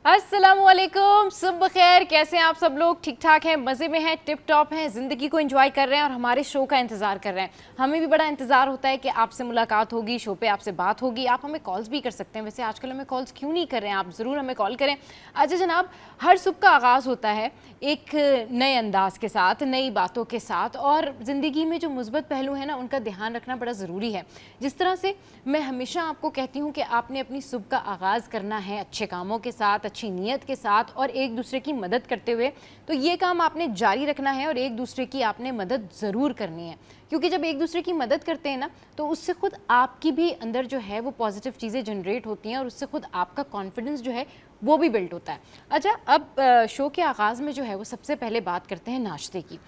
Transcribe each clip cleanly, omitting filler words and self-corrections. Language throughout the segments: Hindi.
अस्सलामुअलैकुम, सुबह खैर। कैसे हैं आप सब लोग? ठीक ठाक हैं, मज़े में हैं, टिप टॉप हैं, ज़िंदगी को एंजॉय कर रहे हैं और हमारे शो का इंतज़ार कर रहे हैं। हमें भी बड़ा इंतज़ार होता है कि आपसे मुलाकात होगी, शो पे आपसे बात होगी। आप हमें कॉल्स भी कर सकते हैं। वैसे आजकल हमें कॉल्स क्यों नहीं कर रहे हैं? आप ज़रूर हमें कॉल करें। अच्छा जनाब, हर सुबह का आगाज़ होता है एक नए अंदाज के साथ, नई बातों के साथ, और ज़िंदगी में जो मुस्बत पहलू है ना, उनका ध्यान रखना बड़ा ज़रूरी है। जिस तरह से मैं हमेशा आपको कहती हूँ कि आपने अपनी सुबह का आगाज़ करना है अच्छे कामों के साथ, अच्छी नीयत के साथ और एक दूसरे की मदद करते हुए, तो ये काम आपने जारी रखना है और एक दूसरे की आपने मदद ज़रूर करनी है। क्योंकि जब एक दूसरे की मदद करते हैं ना, तो उससे खुद आपकी भी अंदर जो है वो पॉजिटिव चीज़ें जनरेट होती हैं और उससे खुद आपका कॉन्फिडेंस जो है वो भी बिल्ड होता है। अच्छा, अब शो के आगाज़ में जो है वो सबसे पहले बात करते हैं नाश्ते की।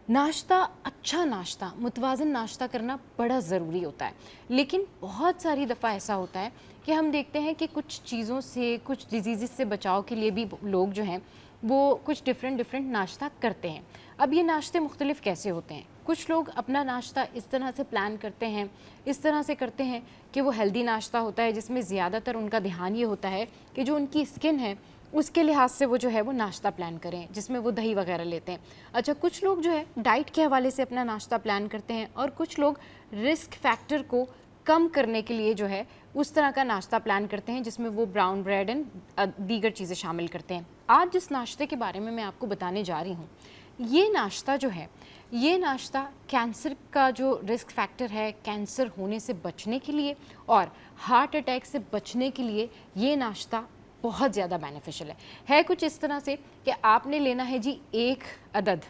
नाश्ता, अच्छा नाश्ता, मुतवाज़न नाश्ता करना बड़ा ज़रूरी होता है। लेकिन बहुत सारी दफ़ा ऐसा होता है कि हम देखते हैं कि कुछ चीज़ों से, कुछ डिजीज़ से बचाव के लिए भी लोग जो हैं वो कुछ डिफरेंट नाश्ता करते हैं। अब ये नाश्ते मुख्तलिफ़ कैसे होते हैं? कुछ लोग अपना नाश्ता इस तरह से प्लान करते हैं, इस तरह से करते हैं कि वो हेल्दी नाश्ता होता है, जिसमें ज़्यादातर उनका ध्यान ये होता है कि जो उनकी स्किन है उसके लिहाज से वो जो है वो नाश्ता प्लान करें, जिसमें वो दही वगैरह लेते हैं। अच्छा, कुछ लोग जो है डाइट के हवाले से अपना नाश्ता प्लान करते हैं और कुछ लोग रिस्क फैक्टर को कम करने के लिए जो है उस तरह का नाश्ता प्लान करते हैं, जिसमें वो ब्राउन ब्रेड एंड दीगर चीज़ें शामिल करते हैं। आज जिस नाश्ते के बारे में मैं आपको बताने जा रही हूँ, ये नाश्ता जो है, ये नाश्ता कैंसर का जो रिस्क फैक्टर है, कैंसर होने से बचने के लिए और हार्ट अटैक से बचने के लिए ये नाश्ता बहुत ज़्यादा बेनिफिशियल है। कुछ इस तरह से कि आपने लेना है जी एक अदद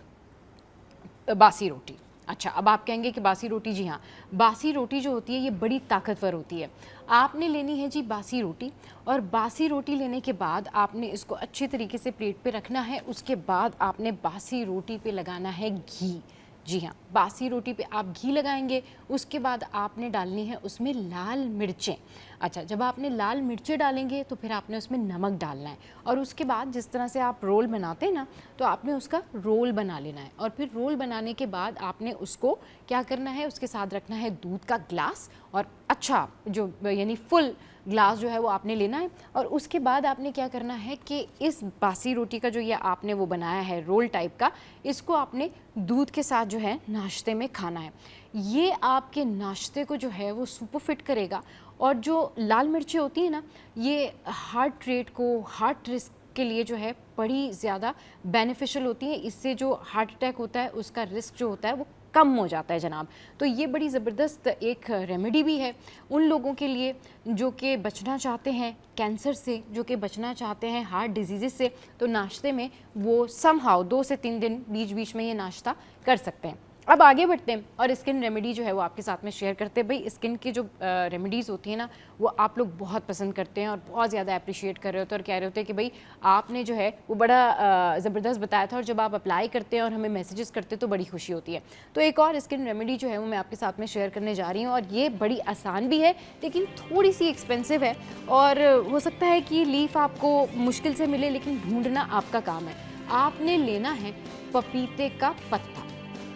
बासी रोटी। अच्छा, अब आप कहेंगे कि बासी रोटी, जी हाँ, बासी रोटी जो होती है ये बड़ी ताकतवर होती है। आपने लेनी है जी बासी रोटी, और बासी रोटी लेने के बाद आपने इसको अच्छी तरीके से प्लेट पे रखना है। उसके बाद आपने बासी रोटी पे लगाना है घी। जी हाँ, बासी रोटी पे आप घी लगाएंगे। उसके बाद आपने डालनी है उसमें लाल मिर्चें। अच्छा, जब आपने लाल मिर्चें डालेंगे तो फिर आपने उसमें नमक डालना है, और उसके बाद जिस तरह से आप रोल बनाते हैं ना, तो आपने उसका रोल बना लेना है। और फिर रोल बनाने के बाद आपने उसको क्या करना है, उसके साथ रखना है दूध का ग्लास, और अच्छा जो यानी फुल ग्लास जो है वो आपने लेना है। और उसके बाद आपने क्या करना है कि इस बासी रोटी का जो ये आपने वो बनाया है रोल टाइप का, इसको आपने दूध के साथ जो है नाश्ते में खाना है। ये आपके नाश्ते को जो है वो सुपर फिट करेगा। और जो लाल मिर्चें होती हैं ना, ये हार्ट रेट को, हार्ट रिस्क के लिए जो है बड़ी ज़्यादा बेनिफिशियल होती हैं। इससे जो हार्ट अटैक होता है उसका रिस्क जो होता है वो कम हो जाता है जनाब। तो ये बड़ी ज़बरदस्त एक रेमेडी भी है उन लोगों के लिए जो कि बचना चाहते हैं कैंसर से, जो कि बचना चाहते हैं हार्ट डिजीज़ से। तो नाश्ते में वो समहाउ 2 से 3 दिन बीच बीच में ये नाश्ता कर सकते हैं। अब आगे बढ़ते हैं और स्किन रेमेडी जो है वो आपके साथ में शेयर करते हैं। भाई, स्किन की जो रेमेडीज़ होती हैं ना, वो आप लोग बहुत पसंद करते हैं और बहुत ज़्यादा अप्रिशिएट कर रहे होते हैं और कह रहे होते हैं कि भाई आपने जो है वो बड़ा ज़बरदस्त बताया था, और जब आप अप्लाई करते हैं और हमें मैसेजेस करते हैं तो बड़ी खुशी होती है। तो एक और स्किन रेमेडी जो है वो मैं आपके साथ में शेयर करने जा रही हूँ, और ये बड़ी आसान भी है लेकिन थोड़ी सी एक्सपेंसिव है, और हो सकता है कि लीफ आपको मुश्किल से मिले, लेकिन ढूंढना आपका काम है। आपने लेना है पपीते का पत्ता।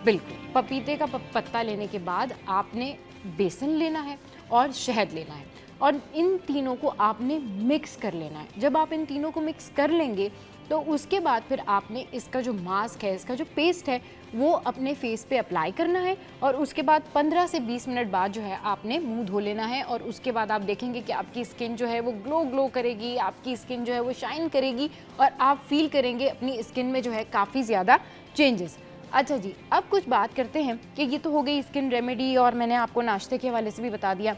बिल्कुल, पपीते का पत्ता लेने के बाद आपने बेसन लेना है और शहद लेना है, और इन तीनों को आपने मिक्स कर लेना है। जब आप इन तीनों को मिक्स कर लेंगे तो उसके बाद फिर आपने इसका जो मास्क है, इसका जो पेस्ट है, वो अपने फेस पे अप्लाई करना है। और उसके बाद 15 से 20 मिनट बाद जो है आपने मुंह धो लेना है, और उसके बाद आप देखेंगे कि आपकी स्किन जो है वो ग्लो करेगी, आपकी स्किन जो है वो शाइन करेगी, और आप फील करेंगे अपनी स्किन में जो है काफ़ी ज़्यादा चेंजेस। अच्छा जी, अब कुछ बात करते हैं कि ये तो हो गई स्किन रेमेडी, और मैंने आपको नाश्ते के हवाले से भी बता दिया।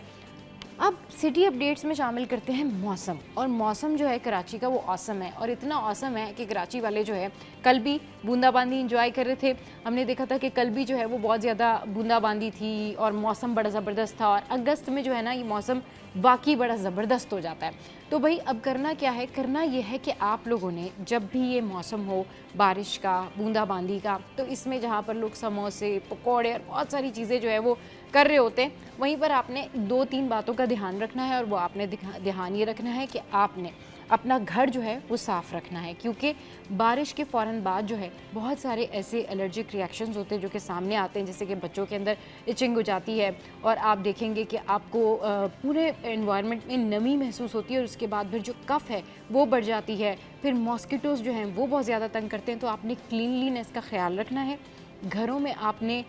अब सिटी अपडेट्स में शामिल करते हैं मौसम। और मौसम जो है कराची का वो औसम है, और इतना औसम है कि कराची वाले जो है कल भी बूंदाबांदी इंजॉय कर रहे थे। हमने देखा था कि कल भी जो है वो बहुत ज़्यादा बूंदाबांदी थी और मौसम बड़ा ज़बरदस्त था। और अगस्त में जो है ना, ये मौसम वाकई बड़ा ज़बरदस्त हो जाता है। तो भाई अब करना क्या है, करना ये है कि आप लोगों ने जब भी ये मौसम हो बारिश का, बूंदाबांदी का, तो इसमें जहाँ पर लोग समोसे, पकौड़े और बहुत सारी चीज़ें जो है वो कर रहे होते हैं, वहीं पर आपने 2-3 बातों का ध्यान रखना है। और वो आपने ध्यान ये रखना है कि आपने अपना घर जो है वो साफ़ रखना है, क्योंकि बारिश के फ़ौरन बाद जो है बहुत सारे ऐसे एलर्जिक रिएक्शंस होते हैं जो कि सामने आते हैं, जैसे कि बच्चों के अंदर इचिंग हो जाती है और आप देखेंगे कि आपको पूरे एनवायरनमेंट में नमी महसूस होती है और उसके बाद फिर जो कफ़ है वो बढ़ जाती है, फिर मॉस्किटोज़ जो हैं वो बहुत ज़्यादा तंग करते हैं। तो आपने क्लीनलीनेस का ख्याल रखना है, घरों में आपने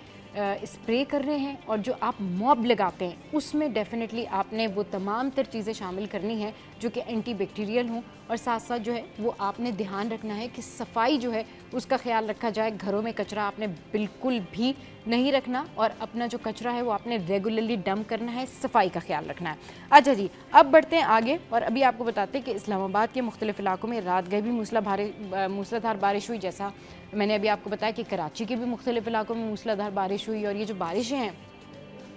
स्प्रे कर रहे हैं और जो आप मॉब लगाते हैं उसमें डेफिनेटली आपने वो तमाम तर चीज़ें शामिल करनी है जो कि एंटीबैक्टीरियल हों, और साथ साथ जो है वो आपने ध्यान रखना है कि सफाई जो है उसका ख्याल रखा जाए। घरों में कचरा आपने बिल्कुल भी नहीं रखना और अपना जो कचरा है वो आपने रेगुलरली डंप करना है, सफाई का ख्याल रखना है। अच्छा जी, अब बढ़ते हैं आगे और अभी आपको बताते हैं कि इस्लामाबाद के मुख्तलिफ इलाकों में रात गए भी मूसलाधार बारिश हुई। जैसा मैंने अभी आपको बताया कि कराची के भी मुख्तलिफ इलाकों में मूसलाधार बारिश हुई और ये जो बारिशें हैं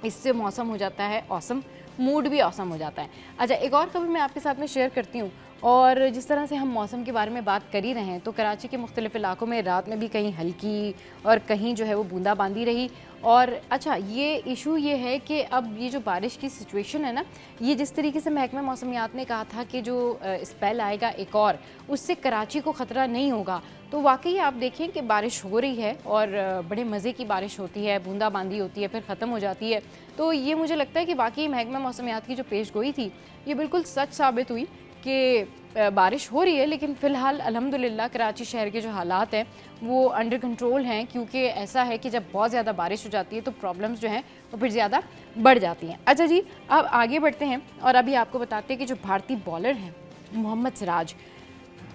इससे मौसम हो जाता है औसम, मूड भी औसम हो जाता है। अच्छा, एक और खबर मैं आपके साथ में शेयर करती हूँ, और जिस तरह से हम मौसम के बारे में बात कर ही रहे हैं तो कराची के मुख्तलिफ इलाकों में रात में भी कहीं हल्की और कहीं जो है वो बूंदाबांदी रही। और अच्छा, ये इशू ये है कि अब ये जो बारिश की सिचुएशन है ना, ये जिस तरीके से महकमा मौसमियात ने कहा था कि जो स्पेल आएगा एक और, उससे कराची को ख़तरा नहीं होगा, तो वाकई आप देखें कि बारिश हो रही है और बड़े मज़े की बारिश होती है, बूंदाबांदी होती है, फिर ख़त्म हो जाती है। तो ये मुझे लगता है कि वाकई महकमा मौसमियात की जो पेशगोई थी ये बिल्कुल सच साबित हुई कि बारिश हो रही है, लेकिन फ़िलहाल अल्हम्दुलिल्लाह कराची शहर के जो हालात हैं वो अंडर कंट्रोल हैं, क्योंकि ऐसा है कि जब बहुत ज़्यादा बारिश हो जाती है तो प्रॉब्लम्स जो हैं वो फिर ज़्यादा बढ़ जाती हैं। अच्छा जी, अब आगे बढ़ते हैं और अभी आपको बताते हैं कि जो भारतीय बॉलर हैं मोहम्मद सिराज,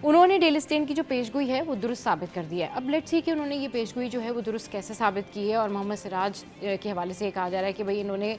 उन्होंने डेल स्टेन की जो पेशगोई है वो दुरुस्त साबित कर दिया है। अब लेट्स सी कि उन्होंने ये पेशगोई जो है वो दुरुस्त कैसे साबित की है, और मोहम्मद सिराज के हवाले से कहा जा रहा है कि भाई इन्होंने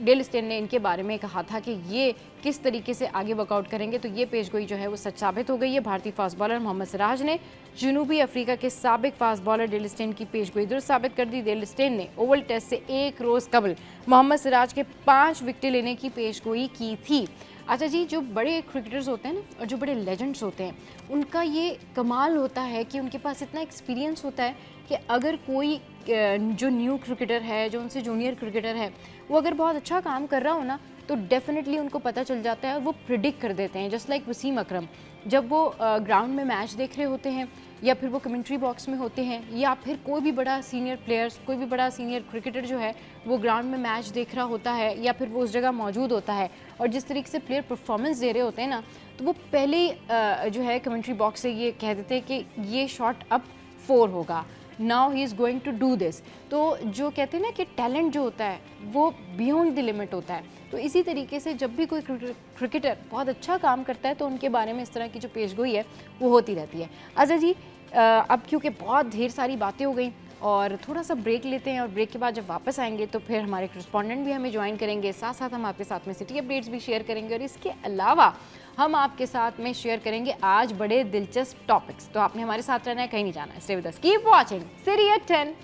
डेल स्टेन ने इनके बारे में कहा था कि ये किस तरीके से आगे वर्कआउट करेंगे, तो ये पेशगोई जो है वो सच साबित हो गई है। भारतीय फास्ट बॉलर मोहम्मद सिराज ने जनूबी अफ्रीका के साबिक फास्ट बॉलर डेल स्टेन की पेशगोई दुरुस्त साबित कर दी। डेल स्टेन ने ओवल टेस्ट से एक रोज़ कबल मोहम्मद सिराज के 5 विकेटें लेने की पेशगोई की थी। अच्छा जी, जो बड़े क्रिकेटर्स होते हैं ना और जो बड़े लेजेंड्स होते हैं, उनका ये कमाल होता है कि उनके पास इतना एक्सपीरियंस होता है कि अगर कोई जो न्यू क्रिकेटर है, जो उनसे जूनियर क्रिकेटर है, वो अगर बहुत अच्छा काम कर रहा हो ना तो डेफिनेटली उनको पता चल जाता है और वो प्रिडिक्ट कर देते हैं। जस्ट लाइक वसीम अकरम, जब वो ग्राउंड में मैच देख रहे होते हैं या फिर वो कमेंट्री बॉक्स में होते हैं, या फिर कोई भी बड़ा सीनियर प्लेयर्स, कोई भी बड़ा सीनियर क्रिकेटर जो है वो ग्राउंड में मैच देख रहा होता है या फिर वो उस जगह मौजूद होता है और जिस तरीके से प्लेयर परफॉर्मेंस दे रहे होते हैं ना, तो वो पहले ही जो है कमेंट्री बॉक्स से ये कह देते हैं कि ये शॉट अब 4 होगा, now he is going to do this. तो जो कहते हैं ना कि टैलेंट जो होता है वो बियॉन्ड द लिमिट होता है, तो इसी तरीके से जब भी कोई क्रिकेटर बहुत अच्छा काम करता है तो उनके बारे में इस तरह की जो पेशगोई है वो होती रहती है। अच्छा जी, अब क्योंकि बहुत ढेर सारी बातें हो गई और थोड़ा सा ब्रेक लेते हैं, और ब्रेक के बाद जब वापस आएंगे तो फिर हमारे करस्पॉन्डेंट भी हमें ज्वाइन करेंगे, साथ साथ हम आपके साथ में सिटी अपडेट्स भी शेयर करेंगे, और इसके अलावा हम आपके साथ में शेयर करेंगे आज बड़े दिलचस्प टॉपिक्स। तो आपने हमारे साथ रहना है, कहीं नहीं जाना है। Stay with us, keep watching city at 10।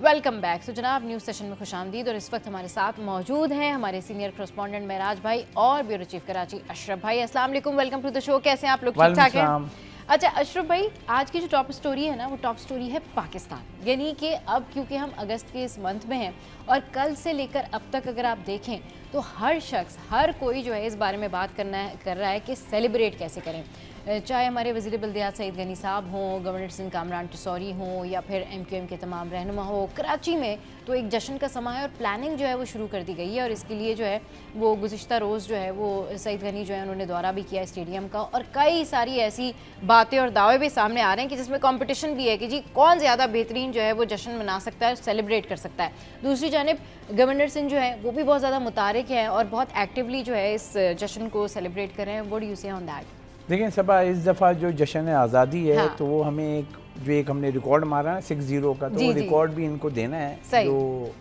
Welcome back. तो जनाब, न्यूज़ सेशन में खुशामदीद, और इस वक्त हमारे साथ मौजूद हैं हमारे सीनियर करस्पॉन्डेंट महराज भाई और ब्यूरो चीफ कराची अशरफ भाई। अस्सलाम वालेकुम, वेलकम टू द शो। कैसे हैं आप लोग? ठीक ठाक हैं? अच्छा अशरफ भाई, आज की जो टॉप स्टोरी है ना, वो टॉप स्टोरी है पाकिस्तान, यानी कि अब क्योंकि हम अगस्त के इस मंथ में हैं और कल से लेकर अब तक अगर आप देखें तो हर शख्स, हर कोई जो है इस बारे में बात कर रहा है कि सेलिब्रेट कैसे करें, चाहे हमारे वज़ीर बल्दियात सईद गनी साहब हों, गवर्नर सिंध कामरान टसौरी हों, या फिर MQM के तमाम रहनुमा हो। कराची में तो एक जश्न का समा है और प्लानिंग जो है वो शुरू कर दी गई है, और इसके लिए जो है वो गुज़िश्ता रोज़ जो है वो सईद गनी जो है उन्होंने दौरा भी किया स्टेडियम का, और कई सारी ऐसी बातें और दावे भी सामने आ रहे हैं कि जिसमें कंपटीशन भी है कि जी कौन ज़्यादा बेहतरीन जो है वो जश्न मना सकता है, सेलिब्रेट कर सकता है। दूसरी जानिब गवर्नर सिंह जो है वो भी बहुत ज़्यादा मुतारिक हैं और बहुत एक्टिवली जो है इस जश्न को सेलिब्रेट कर रहे हैं। व्हाट डू यू से ऑन दैट? देखिए सबा, इस दफ़ा जो जश्न आज़ादी है, हाँ। तो वो हमें एक हमने रिकॉर्ड मारा है 6-0 का, तो वो रिकॉर्ड भी इनको देना है। जो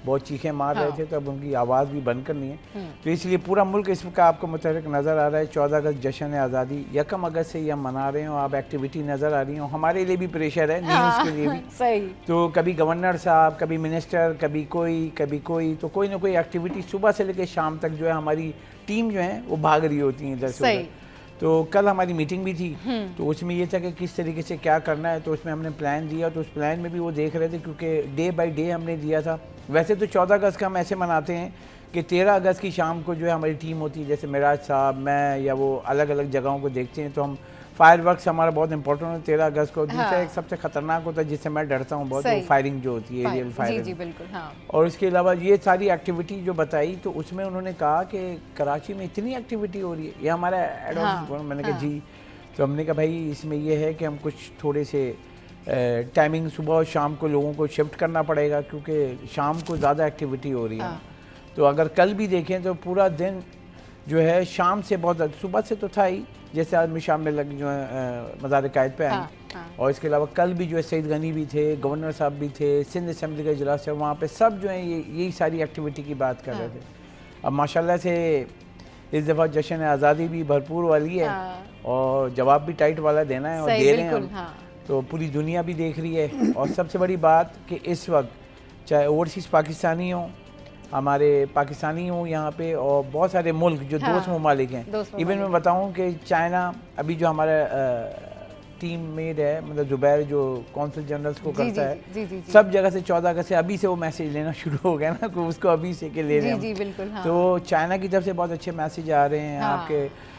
बहुत चीखें मार रहे थे, तो अब उनकी आवाज़ भी बंद करनी है। तो इसलिए पूरा मुल्क इस वक्त आपको मुतहरिक नज़र आ रहा है। 14 अगस्त जश्न आज़ादी, 1 अगस्त से ये हम मना रहे हो, आप एक्टिविटी नज़र आ रही हो। हमारे लिए भी प्रेशर है, न्यूज़ के लिए भी सही। तो कभी गवर्नर साहब, कभी मिनिस्टर, कभी कोई, तो कोई ना कोई एक्टिविटी सुबह से लेकर शाम तक जो है हमारी टीम जो है वो भाग रही होती है इधर से उधर। तो कल हमारी मीटिंग भी थी, तो उसमें ये था कि किस तरीके से क्या करना है, तो उसमें हमने प्लान दिया, तो उस प्लान में भी वो देख रहे थे, क्योंकि डे बाय डे हमने दिया था। वैसे तो 14 अगस्त का हम ऐसे मनाते हैं कि 13 अगस्त की शाम को जो है हमारी टीम होती है, जैसे मिराज साहब, मैं, या वो अलग अलग जगहों को देखते हैं, तो हम फायरवर्क्स हमारा बहुत इंपॉर्टेंट होता है 13 अगस्त को। दूसरा एक सबसे खतरनाक होता है जिससे मैं डरता हूँ बहुत, वो फायरिंग जो होती है, एरियल फायरिंग। जी बिल्कुल, हाँ। और इसके अलावा ये सारी एक्टिविटी जो बताई, तो उसमें उन्होंने कहा कि कराची में इतनी एक्टिविटी हो रही है, ये हमारा एड ऑन। मैंने कहा जी, तो हमने कहा भाई इसमें ये है कि हम कुछ थोड़े से टाइमिंग सुबह और शाम को लोगों को शिफ्ट करना पड़ेगा, क्योंकि शाम को ज़्यादा एक्टिविटी हो रही है। तो अगर कल भी देखें तो पूरा दिन जो है शाम से बहुत ज़्यादा, सुबह से तो था ही, जैसे आज में शाम में लग जो है मज़ार कायद पे आई। और इसके अलावा कल भी जो है सईद गनी भी थे, गवर्नर साहब भी थे, सिंध असेंबली का इजलास है, वहाँ पे सब जो है यही सारी एक्टिविटी की बात कर रहे थे। अब माशाल्लाह से इस दफ़ा जश्न आज़ादी भी भरपूर वाली है, और जवाब भी टाइट वाला देना है, और दे रहे हैं हम। तो पूरी दुनिया भी देख रही है। और सबसे बड़ी बात कि इस वक्त चाहे ओवरसीज़ पाकिस्तानी हों, हमारे पाकिस्तानी हों यहाँ पे, और बहुत सारे मुल्क जो दोस्त ममालिक हैं, इवन मैं बताऊँ कि चाइना अभी जो हमारा टीम मेट है, मतलब जुबैर जो कौंसल जनरल्स को करता है, सब जगह से 14 अगस्त से अभी से वो मैसेज लेना शुरू हो गया ना, कि उसको अभी से के ले रहे हैं। तो चाइना की तरफ से बहुत अच्छे मैसेज आ रहे हैं। आपके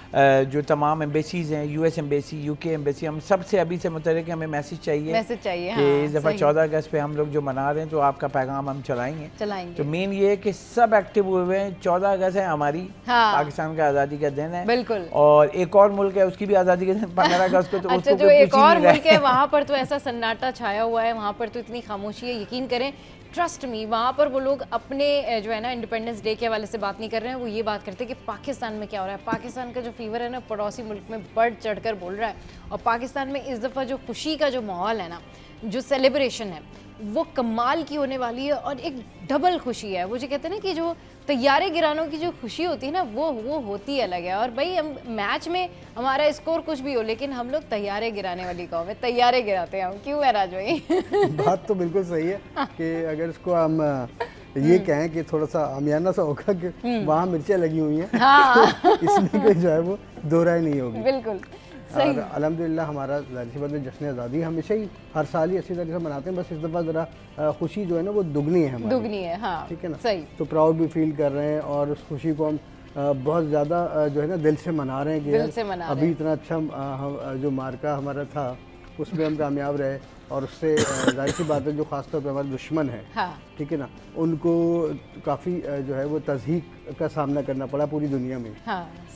जो तमाम एम्बेसीज हैं, यूएस एम्बेसी, यूके एम्बेसी, हम सब से अभी से मुतल्लिक़ हमें मैसेज चाहिए कि इस दफ़ा 14 अगस्त पे हम लोग जो मना रहे हैं, तो आपका पैगाम हम चलाएंगे। तो मेन ये है कि सब एक्टिव हुए हैं। 14 अगस्त है हमारी, पाकिस्तान का आज़ादी का दिन है, बिल्कुल। और एक और मुल्क है, उसकी भी आज़ादी का दिन 15 अगस्त को, तो अच्छा, उसको जो एक और मुल्क है वहाँ पर तो ऐसा सन्नाटा छाया हुआ है, वहाँ पर तो इतनी खामोशी है, यकीन करें, ट्रस्ट मी, वहाँ पर वो लोग अपने जो है ना इंडिपेंडेंस डे के हवाले से बात नहीं कर रहे हैं, वो ये बात करते हैं कि पाकिस्तान में क्या हो रहा है। पाकिस्तान का जो फीवर है ना, पड़ोसी मुल्क में बढ़ चढ़कर बोल रहा है। और पाकिस्तान में इस दफ़ा जो खुशी का जो माहौल है ना, जो सेलिब्रेशन है, वो कमाल की होने वाली है, और एक डबल खुशी है। वो जो कहते हैं ना कि जो तैयारे गिरानों की जो खुशी होती है ना, वो होती अलग है। और भाई हम मैच में हमारा स्कोर कुछ भी हो, लेकिन हम लोग तैयारे गिराने वाली कौम है, तैयारे गिराते हैं हम। क्यों है राज भाई? बात तो बिल्कुल सही है कि अगर इसको हम ये कहें कि थोड़ा सा आमियाना सा होगा कि वहाँ मिर्चें लगी हुई हैं, तो इसमें कोई जो है वो दो राय नहीं होगी। बिल्कुल। और अल्हम्दुलिल्लाह हमारा ज़ाहिर सी बात है जश्न आज़ादी हमेशा ही हर साल ही अच्छी तरह से मनाते हैं, बस इस दफ़ा ज़रा खुशी जो है ना वो दुगनी है हमारी, दुगनी है, हाँ, ठीक है ना। सही। तो प्राउड भी फील कर रहे हैं, और उस खुशी को हम बहुत ज़्यादा जो है ना दिल से मना रहे हैं कि अभी इतना अच्छा जो मार्का हमारा था उसमें हम कामयाब रहे, और उससे जाहिर सी बात है जो ख़ासतौर पर हमारे दुश्मन है, ठीक है ना, उनको काफ़ी जो है वो तज़हीक का सामना करना पड़ा पूरी दुनिया में।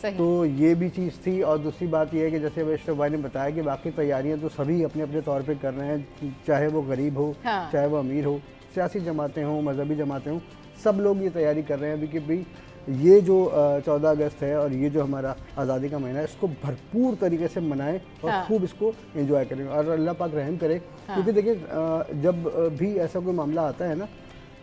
सही। तो ये भी चीज़ थी। और दूसरी बात ये है कि जैसे अशरफ भाई ने बताया कि बाकी तैयारियां तो सभी अपने अपने तौर पे कर रहे हैं, चाहे वो गरीब हो, चाहे वो अमीर हो, सियासी जमातें हों, मजहबी जमातें हों, सब लोग ये तैयारी कर रहे हैं अभी कि भाई ये जो 14 अगस्त है और ये जो हमारा आज़ादी का महीना है, इसको भरपूर तरीके से मनाएं और खूब इसको एंजॉय करें, और अल्लाह पाक रहम करे। क्योंकि देखिए जब भी ऐसा कोई मामला आता है ना,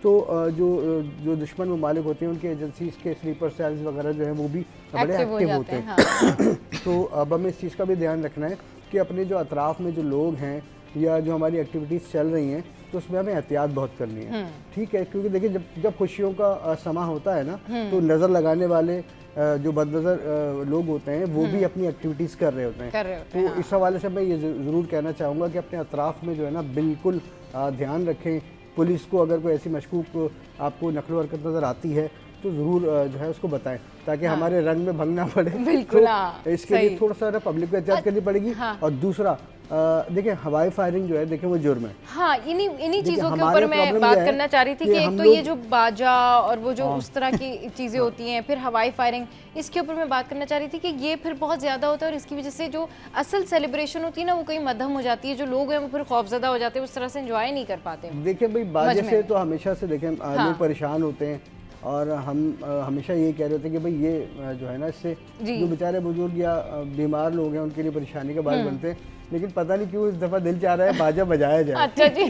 तो जो दुश्मन ममालिक होते हैं उनके एजेंसीज के स्लीपर सेल्स वगैरह जो है वो भी बड़े एक्टिव होते हैं। तो अब हमें इस चीज़ का भी ध्यान रखना है कि अपने जो अतराफ़ में जो लोग हैं या जो हमारी एक्टिविटीज़ चल रही हैं, तो उसमें हमें एहतियात बहुत करनी है, ठीक है। क्योंकि देखिए जब खुशियों का समा होता है ना, तो नज़र लगाने वाले जो बदनज़र लोग होते हैं वो भी अपनी एक्टिविटीज़ कर रहे होते हैं। तो इस हवाले से मैं ये ज़रूर कहना चाहूँगा कि अपने अतराफ़ में जो है ना बिल्कुल ध्यान रखें। पुलिस को अगर कोई ऐसी मशकूक आपको नकलो हरकत नज़र आती है तो ज़रूर जो है उसको बताएं, ताकि हमारे रंग में भंग ना पड़े। बिल्कुल, तो इसके लिए थोड़ा सा पब्लिक को एहतियात करनी पड़ेगी। और दूसरा देखिए हवाई फायरिंग जो है देखिए वो जुर्म है। हाँ, इन्हीं चीज़ों के ऊपर मैं बात करना चाह रही थी कि एक तो ये जो बाजा और वो जो उस तरह की चीज़ें होती हैं, फिर हवाई फायरिंग, इसके ऊपर मैं बात करना चाह रही थी कि ये फिर बहुत ज़्यादा होता है, और इसकी वजह से जो असल सेलिब्रेशन होती है ना वो कहीं मध्यम हो जाती है, जो लोग हैं वो फिर खौफजदा हो जाते हैं, उस तरह से एंजॉय नहीं कर पाते। देखिए भाई बाजे से तो हमेशा से देखें लोग परेशान होते हैं, और हम हमेशा ये कह रहे होते हैं कि भाई ये जो है ना इससे जो बेचारे बुजुर्ग या बीमार लोग हैं उनके लिए परेशानी का बात बनते हैं। लेकिन पता नहीं क्यों इस दफ़ा दिल चाह रहा है बाजा बजाया जाए। अच्छा जी।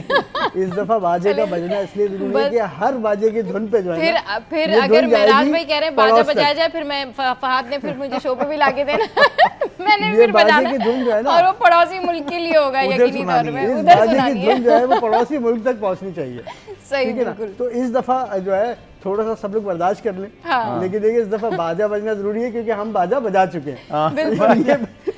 इस दफ़ा बाजे का बजना इसलिए जरूरी है कि हर बाजे की धुन पे जो है फिर अगर मेराज भाई कह रहे हैं बाजा बजाया जाए, फिर मैं फहद ने फिर मुझे शो पे भी लाके देना मैंने फिर बजाना की धुन जो है ना, और वो पड़ोसी मुल्क के लिए होगा यकीनी तौर पे, उधर बाजे की धुन जो है वो पड़ोसी मुल्क तक पहुंचनी चाहिए, सही ठीक है ना। तो इस दफ़ा जो है थोड़ा सा सब लोग बर्दाश्त कर लें। हाँ। लेकिन देखिए इस दफा बाजा बजना जरूरी है क्योंकि हम बाजा बजा चुके हैं। बिल्कुल।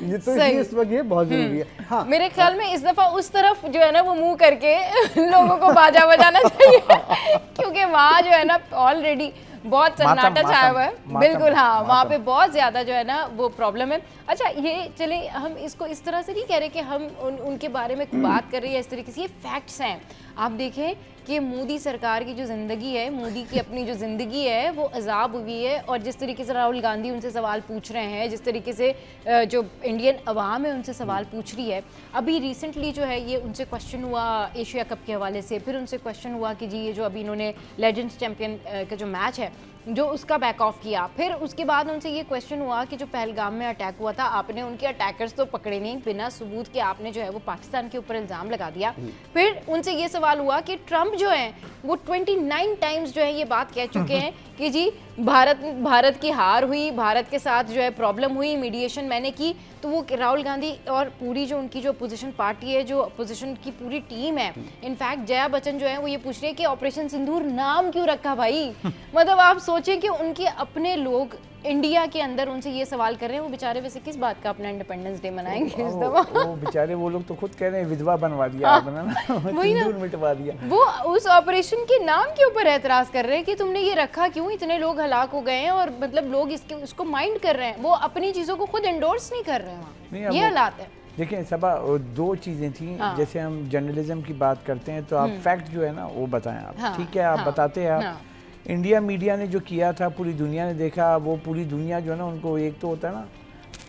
ये तो इसलिए इस वक्त ये बहुत जरूरी है। हाँ, मेरे ख्याल में इस दफा उस तरफ जो है ना वो मुंह करके लोगों को बाजा बजाना चाहिए क्योंकि वहाँ जो है ना ऑलरेडी बहुत सन्नाटा छाया हुआ है। बिल्कुल हाँ, वहाँ पे बहुत ज्यादा जो है ना वो प्रॉब्लम है। अच्छा ये चले, हम इसको इस तरह से नहीं कह रहे कि हम उनके बारे में बात कर रहे हैं इस तरीके से, ये फैक्ट्स हैं। आप देखें कि मोदी सरकार की जो ज़िंदगी है, मोदी की अपनी जो ज़िंदगी है वो अजाब हुई है, और जिस तरीके से राहुल गांधी उनसे सवाल पूछ रहे हैं, जिस तरीके से जो इंडियन अवाम है उनसे सवाल पूछ रही है। अभी रिसेंटली जो है ये उनसे क्वेश्चन हुआ एशिया कप के हवाले से, फिर उनसे क्वेश्चन हुआ कि जी ये जो अभी इन्होंने लेजेंड्स चैंपियन का जो मैच है जो उसका बैक ऑफ किया, फिर उसके बाद उनसे ये क्वेश्चन हुआ कि जो पहलगाम में अटैक हुआ था आपने उनके अटैकर्स तो पकड़े नहीं, बिना सबूत के आपने जो है वो पाकिस्तान के ऊपर इल्ज़ाम लगा दिया। फिर उनसे ये सवाल हुआ कि ट्रंप जो है वो 29 टाइम्स जो है ये बात कह चुके हैं कि जी भारत की हार हुई, भारत के साथ जो है प्रॉब्लम हुई, मीडिएशन मैंने की। तो वो राहुल गांधी और पूरी जो उनकी जो अपोजिशन पार्टी है, जो अपोजिशन की पूरी टीम है, इनफैक्ट जया बच्चन जो है वो ये पूछ रही है कि ऑपरेशन सिंदूर नाम क्यों रखा भाई। मतलब आप सोचें कि उनके अपने लोग इंडिया के अंदर उनसे ये सवाल कर रहे हैं, वो बेचारे वैसे किस बात का अपना इंडिपेंडेंस डे मनाएंगे इस दफा। वो बेचारे वो लोग तो खुद कह रहे हैं विधवा बनवा दिया आपने ना, सिंदूर मिटवा दिया। वो उस ऑपरेशन के नाम के ऊपर एतराज कर रहे हैं कि तुमने ये रखा क्यों, इतने लोग हलाक हो गए हैं, और मतलब लोग उसको माइंड कर रहे हैं, वो अपनी चीजों को खुद एंडोर्स नहीं कर रहे हैं वहाँ। ये हालात है। देखिए सबा दो चीज़ें थी। जैसे हम जर्नलिज्म की बात करते हैं तो आप फैक्ट जो है ना वो बताएं आप, ठीक है आप बताते हैं आप। इंडिया मीडिया ने जो किया था पूरी दुनिया ने देखा, वो पूरी दुनिया जो है ना उनको एक तो होता है ना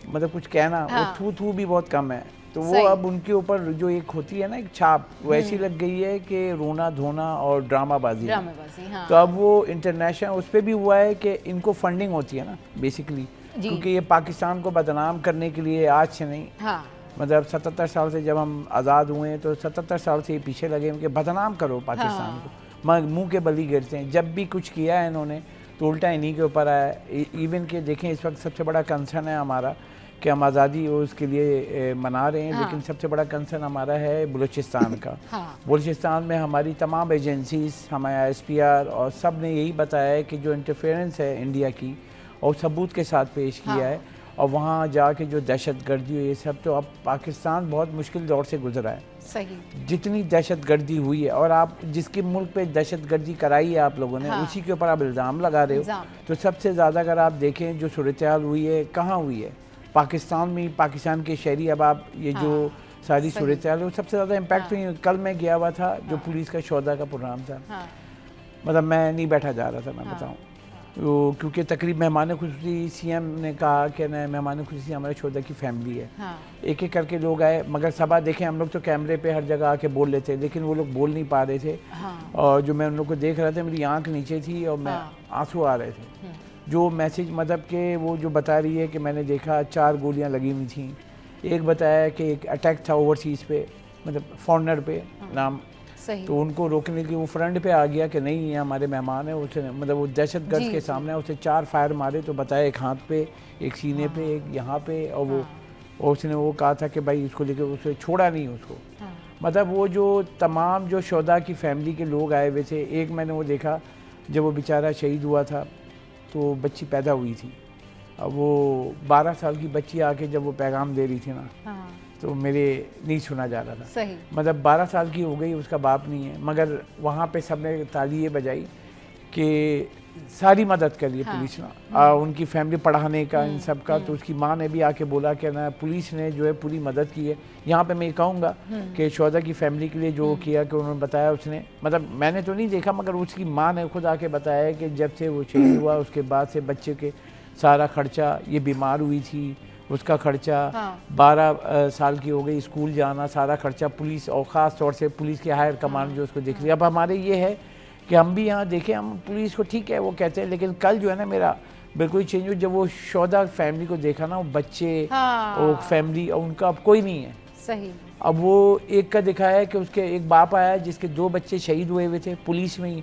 मतलब कुछ कहना, वो थू थू भी बहुत कम है, तो वो अब उनके ऊपर जो एक होती है ना एक छाप वो ऐसी लग गई है कि रोना धोना और ड्रामाबाजी। तो अब वो इंटरनेशनल उस पर भी हुआ है कि इनको फंडिंग होती है ना बेसिकली, क्योंकि ये पाकिस्तान को बदनाम करने के लिए आज से नहीं, मतलब 77 साल से जब हम आज़ाद हुए हैं तो 77 साल से ये पीछे लगे हैं कि बदनाम करो पाकिस्तान को, मुंह के बली गिरते हैं। जब भी कुछ किया है इन्होंने तो उल्टा इन्हीं के ऊपर आया। इवन के देखें इस वक्त सबसे बड़ा कंसर्न है हमारा कि हम आज़ादी उसके लिए मना रहे हैं, लेकिन सबसे बड़ा कंसर्न हमारा है बलूचिस्तान का। बलूचिस्तान में हमारी तमाम एजेंसीज, हमारा SPR और सब ने यही बताया है कि जो इंटरफेरेंस है इंडिया की और सबूत के साथ पेश किया है, और वहाँ जाके जो दहशतगर्दी हुई ये सब, तो अब पाकिस्तान बहुत मुश्किल दौर से गुजरा है। सही। जितनी दहशतगर्दी हुई है और आप जिसके मुल्क पे दहशतगर्दी कराई है आप लोगों ने, उसी के ऊपर आप इल्ज़ाम लगा रहे हो। तो सबसे ज़्यादा अगर आप देखें जो सूरत-ए-हाल हुई है कहाँ हुई है, पाकिस्तान में, पाकिस्तान के शहरी। अब आप ये जो सारी सूरत-ए-हाल है सबसे ज़्यादा इम्पैक्ट हुई। कल मैं गया हुआ था जो पुलिस का शोधा का प्रोग्राम था, मतलब मैं नहीं बैठा जा रहा था, मैं बताऊँ, क्योंकि तकरीब मेहमान खुशी CM ने कहा कि न मेहमान खुशी हमारे शोधा की फैमिली है। एक एक करके लोग आए, मगर सबा देखें हम लोग तो कैमरे पे हर जगह आके बोल लेते, लेकिन वो लोग बोल नहीं पा रहे थे। और जो मैं उन लोग को देख रहा था मेरी आंख नीचे थी और मैं आंसू आ रहे थे। जो मैसेज मतलब के वो जो बता रही है कि मैंने देखा 4 गोलियां लगी हुई थी, एक बताया कि एक अटैक था ओवरसीज़ पे, मतलब फॉरनर पे नाम, तो उनको रोकने के वो फ्रंट पे आ गया कि नहीं ये हमारे मेहमान है, उसने मतलब वो दहशतगर्द के सामने उसे 4 फायर मारे, तो बताया एक हाथ पे, एक सीने पे, एक यहाँ पे, और वो और उसने वो कहा था कि भाई इसको लेके उसे छोड़ा नहीं उसको। मतलब वो जो तमाम जो शोधा की फैमिली के लोग आए हुए थे, एक मैंने वो देखा जब वो बेचारा शहीद हुआ था तो बच्ची पैदा हुई थी, अब वो 12 साल की बच्ची आके जब वो पैगाम दे रही थी ना, तो मेरे नहीं सुना जा रहा था। सही। मतलब 12 साल की हो गई, उसका बाप नहीं है, मगर वहाँ पे सबने ताली ये बजाई कि सारी मदद करी पुलिस ने, उनकी फैमिली पढ़ाने का इन सब का। तो उसकी माँ ने भी आके बोला कि ना पुलिस ने जो है पूरी मदद की है। यहाँ पे मैं कहूँगा कि शोधा की फैमिली के लिए जो किया कि उन्होंने बताया, उसने मतलब मैंने तो नहीं देखा मगर उसकी माँ ने खुद आके बताया कि जब से वो शहीद हुआ उसके बाद से बच्चे के सारा खर्चा, ये बीमार हुई थी उसका खर्चा, 12 साल की हो गई, स्कूल जाना, सारा खर्चा पुलिस और ख़ास तौर से पुलिस के हायर कमांड जो उसको देख रही है। अब हमारे ये है कि हम भी यहाँ देखें, हम पुलिस को ठीक है वो कहते हैं, लेकिन कल जो है ना मेरा बिल्कुल चेंज हुआ जब वो शोधा फैमिली को देखा ना, वो बच्चे वो फैमिली और उनका अब कोई नहीं है। सही। अब वो एक का दिखाया है कि उसके एक बाप आया जिसके 2 बच्चे शहीद हुए हुए थे पुलिस में ही,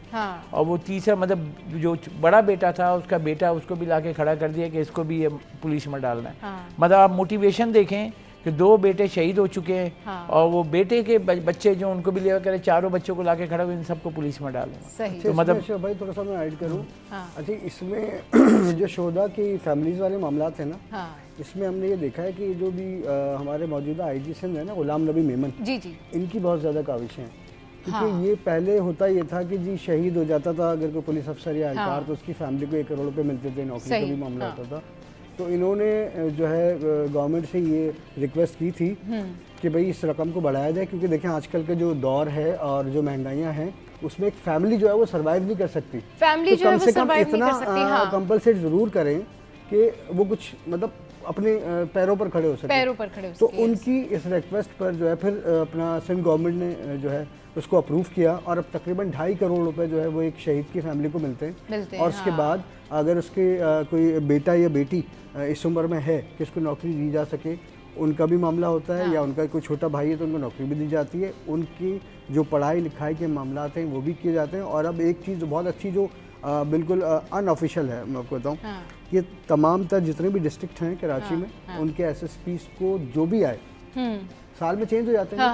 और वो तीसरा मतलब जो बड़ा बेटा था उसका बेटा, उसको भी लाके खड़ा कर दिया कि इसको भी पुलिस में डालना है। मतलब आप मोटिवेशन देखें कि 2 बेटे शहीद हो चुके हैं। हाँ। और वो बेटे के बच्चे जो उनको भी लेकर करे, चारों बच्चों को लाके खड़ा हुए, इन सबको पुलिस में डालूंगा। सही। तो मतलब भाई थोड़ा सा मैं ऐड करूँ। अच्छा, इसमें जो शोधा की फैमिलीज वाले मामला थे ना, इसमें हमने ये देखा है कि जो भी हमारे मौजूदा आईजी सिंध है ना, गुलाम नबी मेमन जी, इनकी बहुत ज़्यादा काविशें हैं। क्योंकि ये पहले होता ये था कि जी शहीद हो जाता था अगर कोई पुलिस अफसर या एहलकार, तो उसकी फैमिली को 1 करोड़ रुपए मिलते थे, नौकरी का भी मामला होता था। तो इन्होंने जो है गवर्नमेंट से ये रिक्वेस्ट की थी कि भाई इस रकम को बढ़ाया जाए, क्योंकि देखें आजकल का जो दौर है और जो महंगाइयाँ हैं, उसमें एक फैमिली जो है वो सर्वाइव नहीं कर सकती। फैमिली तो जो है कम वो से कम सर्वाइव नहीं इतना कर सकती। हाँ। कंपलसेट जरूर करें कि वो कुछ मतलब अपने पैरों पर खड़े हो सके। पैरों पर खड़े हो तो सके। उनकी इस रिक्वेस्ट पर जो है फिर अपना सिंध गवर्नमेंट ने जो है उसको अप्रूव किया, और अब तकरीबन 2.5 करोड़ रुपए जो है वो एक शहीद की फैमिली को मिलते हैं। और उसके बाद अगर उसके कोई बेटा या बेटी इस उम्र में है कि उसको नौकरी दी जा सके, उनका भी मामला होता है। या उनका कोई छोटा भाई है तो उनको नौकरी भी दी जाती है। उनकी जो पढ़ाई लिखाई के मामला हैं वो भी किए जाते हैं। और अब एक चीज़ बहुत अच्छी जो बिल्कुल अनऑफिशियल है, मैं आपको बताऊँ कि तमाम तर जितने भी डिस्ट्रिक्ट हैं कराची में, उनके SSPs को जो भी आए साल में चेंज हो जाते हैं।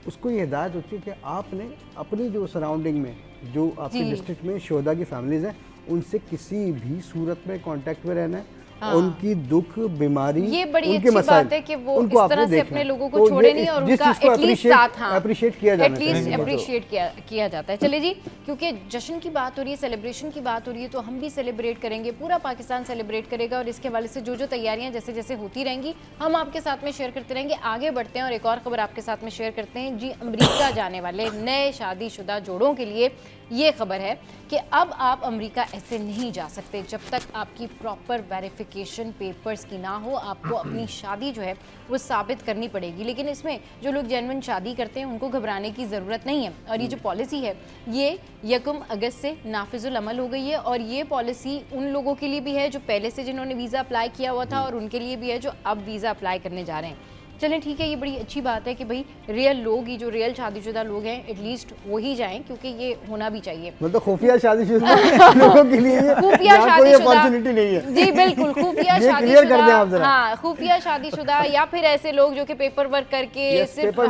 उसको ये हिदायत होती है कि आपने अपनी जो सराउंडिंग में जो आपके डिस्ट्रिक्ट में शोधा की फैमिलीज हैं, उनसे किसी भी सूरत में कांटेक्ट में रहना है। उनकी दुख बीमारी, ये बड़ी उनके अच्छी मसाइल, बात है कि वो उनको इस तरह से आपने अपने देखना लोगों है। को छोड़े नहीं और जिस उनका चीज़ को एटलीस्ट साथ, हाँ, अप्रिशिएट किया जाना एटलीस्ट चाहिए। अप्रिशिएट किया जाता है। चलिए जी, क्योंकि जश्न की बात हो रही है, सेलिब्रेशन की बात हो रही है, तो हम भी सेलिब्रेट करेंगे, पूरा पाकिस्तान सेलिब्रेट करेगा। और इसके हवाले से जो तैयारियां जैसे जैसे होती रहेंगी हम आपके साथ में शेयर करते रहेंगे। आगे बढ़ते हैं और एक और खबर आपके साथ में शेयर करते हैं जी। अमेरिका जाने वाले नए शादीशुदा जोड़ों के लिए ये खबर है कि अब आप अमेरिका ऐसे नहीं जा सकते जब तक आपकी प्रॉपर वेरिफिकेशन पेपर्स की ना हो। आपको अपनी शादी जो है वो साबित करनी पड़ेगी। लेकिन इसमें जो लोग जेन्युइन शादी करते हैं उनको घबराने की ज़रूरत नहीं है। और ये जो पॉलिसी है ये 1 अगस्त से नाफिजुल अमल हो गई है। और ये पॉलिसी उन लोगों के लिए भी है जो पहले से जिन्होंने वीज़ा अप्लाई किया हुआ था, और उनके लिए भी है जो अब वीज़ा अप्लाई करने जा रहे हैं। चलें ठीक है, ये बड़ी अच्छी बात है कि भाई रियल लोग, ये जो रियल शादीशुदा लोग हैं, एटलीस्ट वो ही जाएं, क्योंकि ये होना भी चाहिए। मतलब खुफिया शादीशुदा लोगों के लिए खुफिया शादीशुदा अपॉर्चुनिटी नहीं है जी, बिल्कुल खुफिया शादीशुदा। हाँ, खुफिया शादीशुदा या फिर ऐसे लोग जो कि पेपर वर्क करके सिर्फ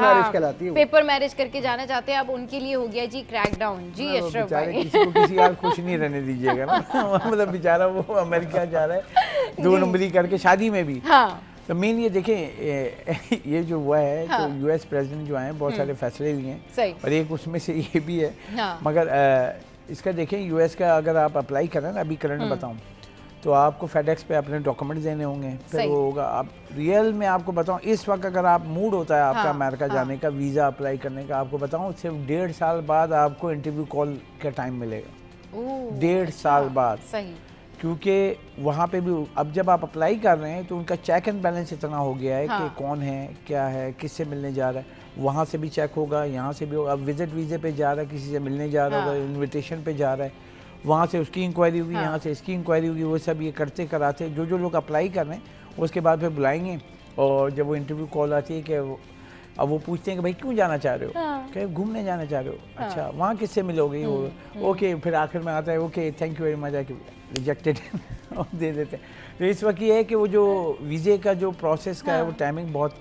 पेपर मैरिज करके जाना चाहते हैं, अब उनके लिए हो गया जी क्रैकडाउन। जी अशरफ भाई, किसी को किसी यार खुश नहीं रहने दीजिएगा ना। मतलब बेचारा वो अमेरिका जा रहा है 2 नंबरी करके शादी में भी। हाँ। तो मेन ये देखें, ये जो हुआ है, हाँ, तो US प्रेसिडेंट जो हैं बहुत सारे फैसले लिए हैं, और एक उसमें से ये भी है। हाँ। मगर इसका देखें US का अगर आप अप्लाई करें ना, अभी करंट बताऊं, तो आपको FedEx पे अपने डॉक्यूमेंट्स देने होंगे, फिर वो होगा। आप रियल में आपको बताऊं, इस वक्त अगर आप मूड होता है आपका अमेरिका जाने का, वीज़ा अप्लाई करने का, आपको बताऊं सिर्फ 1.5 साल बाद आपको इंटरव्यू कॉल का टाइम मिलेगा। 1.5 साल बाद। सही। क्योंकि वहाँ पे भी अब जब आप अप्लाई कर रहे हैं तो उनका चेक एंड बैलेंस इतना हो गया है कि कौन है, क्या है, किससे मिलने जा रहा है, वहाँ से भी चेक होगा, यहाँ से भी होगा। अब विजिट वीज़े पे जा रहा है, किसी से मिलने जा रहा होगा, इनविटेशन पे जा रहा है, वहाँ से उसकी इंक्वायरी होगी, यहाँ से इसकी इंक्वायरी होगी। वो सब ये करते कराते जो लोग अप्लाई कर रहे हैं उसके बाद फिर बुलाएंगे, और जब वो इंटरव्यू कॉल आती है कि अब वो पूछते हैं कि भाई क्यों जाना चाह रहे हो, कहे घूमने जाना चाह रहे हो, अच्छा वहाँ किससे मिलोगे, ओके, फिर आखिर में आता है okay thank you very much, rejected दे देते हैं। तो इस वक्त ये है कि वो जो वीज़े का जो प्रोसेस का है वो टाइमिंग बहुत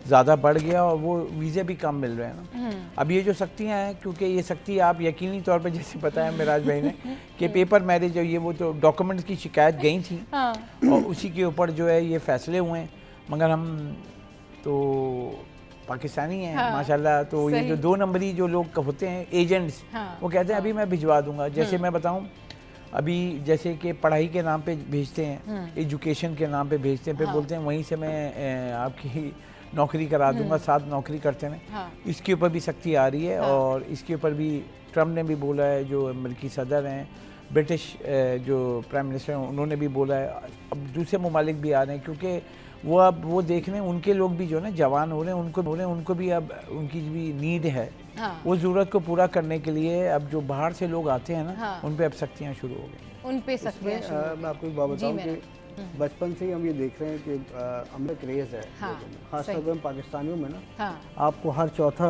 ज़्यादा बढ़ गया, और वो वीज़े भी कम मिल रहे हैं ना। अब ये जो सख्तियाँ हैं, क्योंकि ये सख्ती आप यकीनी तौर पर जैसे बताया मिराज भाई ने कि पेपर मैरिज और ये वो तो डॉक्यूमेंट्स की शिकायत गई थी, और उसी के ऊपर जो है ये फैसले हुए हैं। मगर हम तो पाकिस्तानी हैं माशाल्लाह, तो ये जो 2 नंबरी जो लोग होते हैं एजेंट्स, वो कहते हैं अभी मैं भिजवा दूंगा। जैसे मैं बताऊं, अभी जैसे कि पढ़ाई के नाम पे भेजते हैं, एजुकेशन के नाम पे भेजते हैं, फिर बोलते हैं वहीं से मैं आपकी नौकरी करा दूंगा, साथ नौकरी करते हैं। इसके ऊपर भी सख्ती आ रही है, और इसके ऊपर भी ट्रम्प ने भी बोला है, जो अमेरिकी सदर हैं, ब्रिटिश जो प्राइम मिनिस्टर हैं, उन्होंने भी बोला है। अब दूसरे ममालिक भी आ रहे हैं, क्योंकि वो अब वो देखने उनके लोग भी जो ना जवान हो रहे हैं, उनको भी अब उनकी भी नीड है। वो ज़रूरत को पूरा करने के लिए अब जो बाहर से लोग आते हैं ना, उन पे अब सख्तियाँ शुरू हो गई। उन पे सख्तियाँ मैं आपको एक बात बताऊँ कि बचपन से ही हम ये देख रहे हैं कि अमर क्रेज़ है, खासतौर पर पाकिस्तानियों में ना, आपको हर चौथा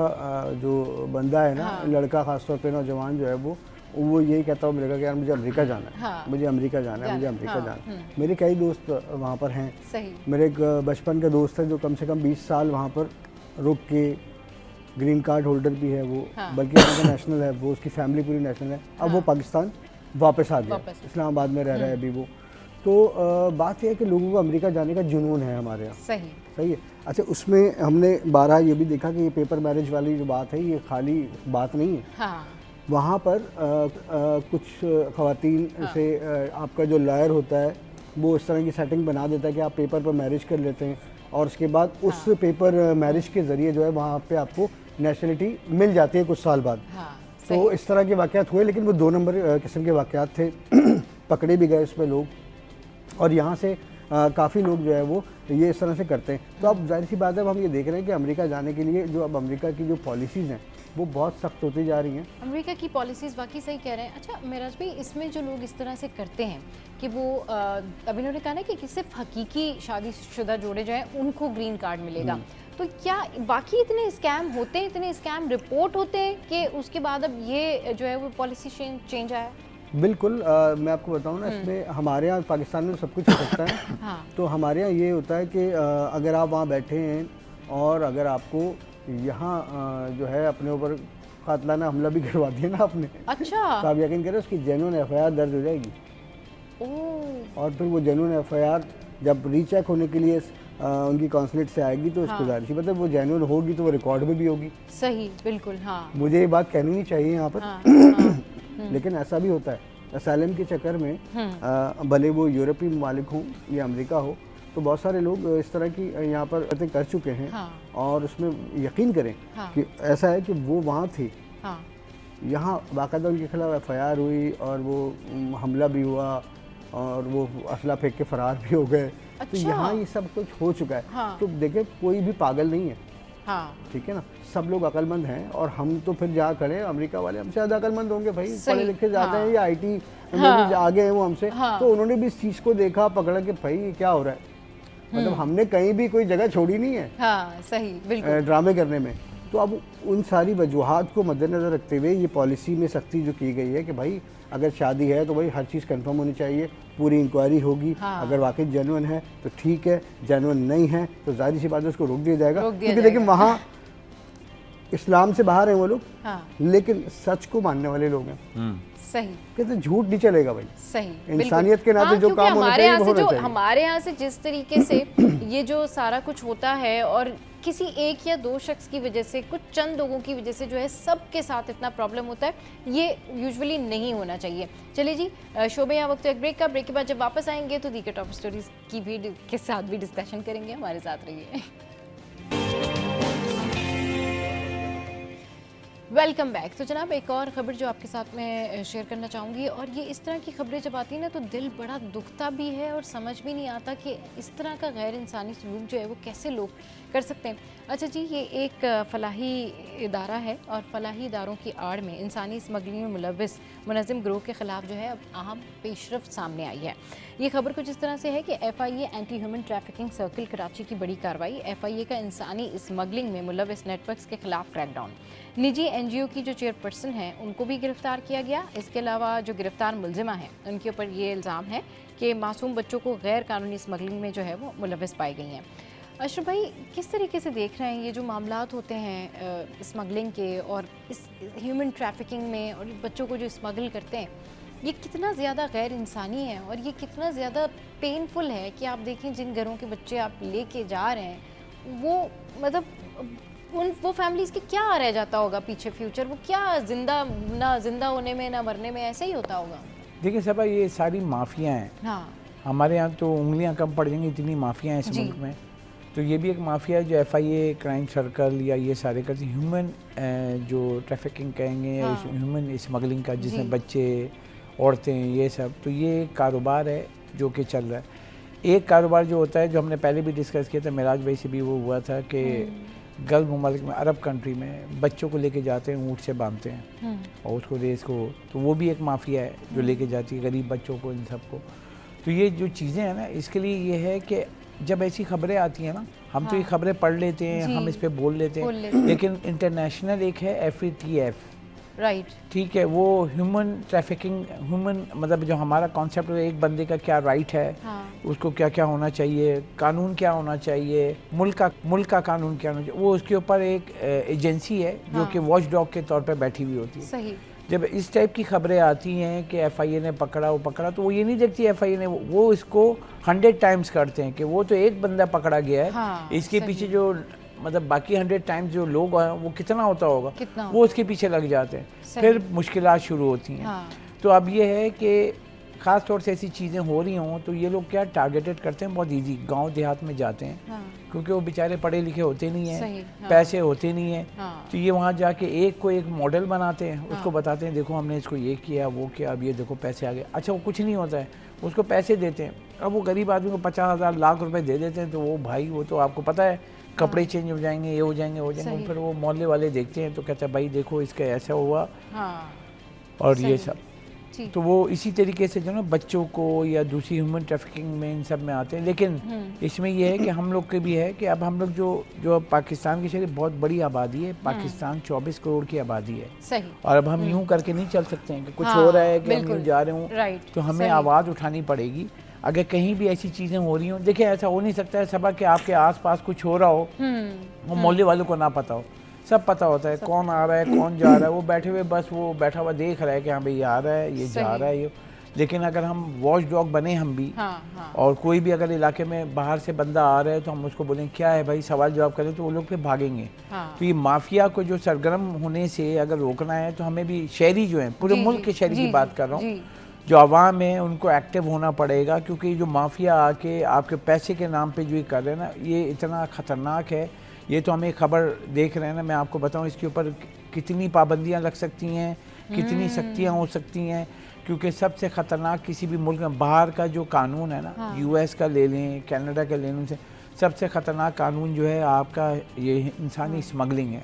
जो बंदा है ना, लड़का खासतौर पे नौजवान जो है वो यही कहता हूँ मेरे का कि यार मुझे अमेरिका जाना है, हाँ। मुझे अमेरिका जाना है, मुझे अमेरिका जाना है। मेरे कई दोस्त वहाँ पर हैं। सही। मेरे एक बचपन का दोस्त है जो कम से कम 20 साल वहाँ पर रुक के, ग्रीन कार्ड होल्डर भी है वो, बल्कि अमेरिका नेशनल है वो, उसकी फैमिली पूरी नेशनल है। अब वो पाकिस्तान वापस आ गया, इस्लामाबाद में रह रहा है अभी वो। तो बात यह है कि लोगों को अमेरिका जाने का जुनून है हमारे यहाँ। सही है। अच्छा, उसमें हमने 12 ये भी देखा कि ये पेपर मैरिज वाली जो बात है ये खाली बात नहीं है। हाँ। वहाँ पर कुछ ख़वातीन से आपका जो लॉयर होता है वो इस तरह की सेटिंग बना देता है कि आप पेपर पर मैरिज कर लेते हैं और उसके बाद उस पेपर मैरिज के ज़रिए जो है वहाँ पे आपको नेशनलिटी मिल जाती है कुछ साल बाद। तो इस तरह के वाक़यात हुए, लेकिन वो 2 नंबर किस्म के वाक़यात थे। पकड़े भी गए उसमें लोग, और यहाँ से काफ़ी लोग जो है वो ये इस तरह से करते हैं। तो अब जाहिर सी बात है, अब हम ये देख रहे हैं कि अमेरिका जाने के लिए जो अब अमेरिका की जो पॉलिसीज़ हैं वो बहुत सख्त होती जा रही हैं। अमेरिका की पॉलिसीज़ वाकई सही कह रहे हैं। अच्छा मिराज भाई, इसमें जो लोग इस तरह से करते हैं कि वो अभी उन्होंने कहा ना कि सिर्फ हकीकी शादीशुदा जोड़े जो हैं उनको ग्रीन कार्ड मिलेगा, तो क्या बाकी इतने स्कैम होते हैं, इतने स्कैम रिपोर्ट होते हैं कि उसके बाद अब ये जो है वो पॉलिसी चेंज आया? बिल्कुल। मैं आपको बताऊं ना, इसमें हमारे यहाँ पाकिस्तान में सब कुछ हो सकता है। हाँ। तो हमारे यहाँ ये होता है कि अगर आप वहाँ बैठे हैं और अगर आपको यहाँ जो है अपने ऊपर कातलाना हमला भी करवा दिया ना आपने, अच्छा, तो आप यकीन करें उसकी जेन्युइन एफआईआर दर्ज हो जाएगी। और फिर वो जेन्युइन एफआईआर जब रीचेक होने के लिए उनकी कॉन्सुलेट से आएगी तो उसको जाहिर सी मतलब वो जेन्युइन होगी तो वो रिकॉर्ड में भी होगी। सही, बिल्कुल। हाँ, मुझे ये बात कहनी नहीं चाहिए यहाँ पर। लेकिन ऐसा भी होता है असैलम के चक्कर में, भले वो यूरोपीय ममालिक हों या अमेरिका हो, तो बहुत सारे लोग इस तरह की यहाँ पर बातें कर चुके हैं। और उसमें यकीन करें कि ऐसा है कि वो वहाँ थे, यहाँ बाकायदा उनके खिलाफ एफआईआर हुई और वो हमला भी हुआ और वो असला फेंक के फरार भी हो गए। तो यहाँ ये सब कुछ हो चुका है। तो देखिए, कोई भी पागल नहीं है, ठीक है ना, सब लोग अक्लमंद हैं। और हम तो फिर जा करें, अमेरिका वाले हमसे ज़्यादा अक्लमंद होंगे भाई, पढ़े लिखे जाते हैं या IT में भी आगे हैं वो हमसे। तो उन्होंने भी इस चीज़ को देखा, पकड़ा कि भाई ये क्या हो रहा है, मतलब हमने कहीं भी कोई जगह छोड़ी नहीं है। हाँ, सही, बिल्कुल, ड्रामे करने में। तो अब उन सारी वजूहात को मद्देनज़र रखते हुए ये पॉलिसी में सख्ती जो की गई है कि भाई अगर शादी है तो भाई हर चीज़ कंफर्म होनी चाहिए, पूरी इंक्वायरी होगी। अगर वाकई जेन्युइन है तो ठीक है, जेन्युइन नहीं है तो जाहिर सी बात है उसको रोक दिया जाएगा। क्योंकि देखिए, वहाँ इस्लाम से बाहर हैं वो लोग, लेकिन सच को मानने वाले लोग हैं। सही, कहते झूठ नहीं चलेगा भाई। सही, इंसानियत के नाते जो काम होना चाहिए वो होना चाहिए। हमारे यहाँ से जिस तरीके से ये जो सारा कुछ होता है और किसी एक या दो शख्स की वजह से, कुछ चंद लोगों की वजह से जो है सबके साथ इतना प्रॉब्लम होता है, ये यूजुअली नहीं होना चाहिए। चलिए जी, शो में यहाँ वक्त एक ब्रेक का। ब्रेक के बाद जब वापस आएंगे तो दीगर टॉप स्टोरीज की भी के साथ भी डिस्कशन करेंगे। हमारे साथ रहिए। Welcome back. तो जनाब, एक और ख़बर जो आपके साथ मैं शेयर करना चाहूँगी, और ये इस तरह की ख़बरें जब आती हैं ना तो दिल बड़ा दुखता भी है और समझ भी नहीं आता कि इस तरह का गैर इंसानी सलूक जो है वो कैसे लोग कर सकते हैं। अच्छा जी, ये एक फ़लाही इदारा है और फ़लाही इदारों की आड़ में इंसानी स्मगलिंग में मुलव्वस मुनज़्ज़म गिरोह के ख़िलाफ़ जो है अब अहम पेशरफ्त सामने आई है। ये खबर कुछ इस तरह से है कि FIA anti human trafficking circle Karachi की बड़ी कार्रवाई। FIA का इंसानी स्मगलिंग में मुलव्वस नेटवर्क्स के खिलाफ क्रैकडाउन। निजी NGO की जो चेयरपर्सन हैं उनको भी गिरफ्तार किया गया। इसके अलावा जो गिरफ्तार मुलजिमा हैं उनके ऊपर ये इल्ज़ाम है कि मासूम बच्चों को गैर कानूनी स्मगलिंग में जो है वो मुलव्वस पाई गई हैं। अशरफ भाई, किस तरीके से देख रहे हैं ये जो मामलात होते हैं स्मगलिंग के और इस ह्यूमन ट्रैफिकिंग में, और बच्चों को जो स्मगल करते हैं, ये कितना ज़्यादा गैर इंसानी है और ये कितना ज़्यादा पेनफुल है कि आप देखें जिन घरों के बच्चे आप लेके जा रहे हैं वो मतलब वो फैमिलीज़ के क्या रह जाता होगा पीछे फ्यूचर, वो क्या जिंदा होने में ना मरने में ऐसे ही होता होगा। देखिए सबा, ये सारी माफिया हैं। हाँ, हमारे यहाँ तो उंगलियाँ कम पड़ जाएंगी, इतनी माफिया हैं इस मुल्क में। तो ये भी एक माफिया है जो FIA क्राइम सर्कल या ये सारे करते हैं, ह्यूमन जो ट्रैफिकिंग कहेंगे, ह्यूमन स्मगलिंग का, जिसमें बच्चे, औरतें, ये सब। तो ये एक कारोबार है जो कि चल रहा है। एक कारोबार जो होता है, जो हमने पहले भी डिस्कस किया था, मिराज भाई से भी वो हुआ था कि गल्फ ममालिक में, अरब कंट्री में बच्चों को लेके जाते हैं, ऊँट से बांधते हैं और उसको रेस को, तो वो भी एक माफिया है जो लेके जाती है गरीब बच्चों को, इन सबको। तो ये जो चीज़ें हैं ना, इसके लिए ये है कि जब ऐसी खबरें आती हैं ना, हम तो ये खबरें पढ़ लेते हैं, हम इस पर बोल लेते हैं, लेकिन इंटरनेशनल एक है FATF, राइट। ठीक है, वो ह्यूमन ट्रैफिकिंग, ह्यूमन मतलब जो हमारा कॉन्सेप्ट है, एक बंदे का क्या राइट है, उसको क्या क्या होना चाहिए, कानून क्या होना चाहिए, मुल्क का कानून क्या होना चाहिए, वो उसके ऊपर एक एजेंसी है जो कि वॉच डॉग के तौर पे बैठी हुई होती है। सही। जब इस टाइप की खबरें आती हैं कि एफआईए ने पकड़ा, तो वो ये नहीं देखती एफआईए ने, वो इसको 100 टाइम्स करते हैं कि वो तो एक बंदा पकड़ा गया है, इसके पीछे जो मतलब बाकी 100 टाइम्स जो लोग हैं वो कितना होता होगा, वो उसके पीछे लग जाते हैं, फिर मुश्किलात शुरू होती हैं। तो अब ये है कि ख़ास तौर से ऐसी चीज़ें हो रही हों तो ये लोग क्या टारगेटेड करते हैं, बहुत इजी गांव देहात में जाते हैं, क्योंकि वो बेचारे पढ़े लिखे होते नहीं हैं, पैसे होते नहीं हैं, तो ये वहाँ जाके एक को एक मॉडल बनाते हैं, उसको बताते हैं देखो हमने इसको ये किया वो किया, अब ये देखो पैसे आ गए। अच्छा, वो कुछ नहीं होता है, उसको पैसे देते हैं। अब वो गरीब आदमी को 50,000 लाख रुपए दे देते हैं, तो वो भाई वो तो आपको पता है कपड़े चेंज हो जाएंगे, ये हो जाएंगे, फिर वो मोहल्ले वाले देखते हैं तो कहते हैं भाई देखो इसका ऐसा हुआ और ये सब। तो वो इसी तरीके से जो ना बच्चों को या दूसरी ह्यूमन ट्रैफिकिंग में इन सब में आते हैं। लेकिन इसमें ये है कि हम लोग के भी है कि अब हम लोग जो पाकिस्तान की शरीर बहुत बड़ी आबादी है, पाकिस्तान 24 करोड़ की आबादी है। सही। और अब हम यूं करके नहीं चल सकते हैं कि कुछ हो रहा है कि हम यूं जा रहे हूँ, तो हमें आवाज़ उठानी पड़ेगी। अगर कहीं भी ऐसी चीज़ें हो रही हों, देखिए ऐसा हो नहीं सकता है सबा कि आपके आसपास कुछ हो रहा हो वो मोहल्ले वालों को ना पता हो, सब पता होता है कौन आ रहा है कौन जा रहा है, वो बैठे हुए बस वो बैठा हुआ देख रहा है कि हाँ भाई ये आ रहा है ये जा रहा है ये। लेकिन अगर हम वॉच डॉग बने हम भी, और कोई भी अगर इलाके में बाहर से बंदा आ रहा है तो हम उसको बोलें क्या है भाई, सवाल जवाब करें, तो वो लोग फिर भागेंगे। तो ये माफिया को जो सरगर्म होने से अगर रोकना है तो हमें भी शहरी जो है, पूरे मुल्क के शहरी की बात कर रहा हूँ, जो आवाम है उनको एक्टिव होना पड़ेगा, क्योंकि जो माफिया आके आपके पैसे के नाम पे जो ये कर रहे हैं ना, ये इतना ख़तरनाक है। ये तो हमें खबर देख रहे हैं ना, मैं आपको बताऊं इसके ऊपर कितनी पाबंदियां लग सकती हैं, कितनी सख्तियां हो सकती हैं, क्योंकि सबसे ख़तरनाक किसी भी मुल्क में बाहर का जो कानून है ना, यूएस का ले लें, कनाडा का ले लें, सबसे ख़तरनाक कानून जो है आपका ये इंसानी स्मगलिंग है।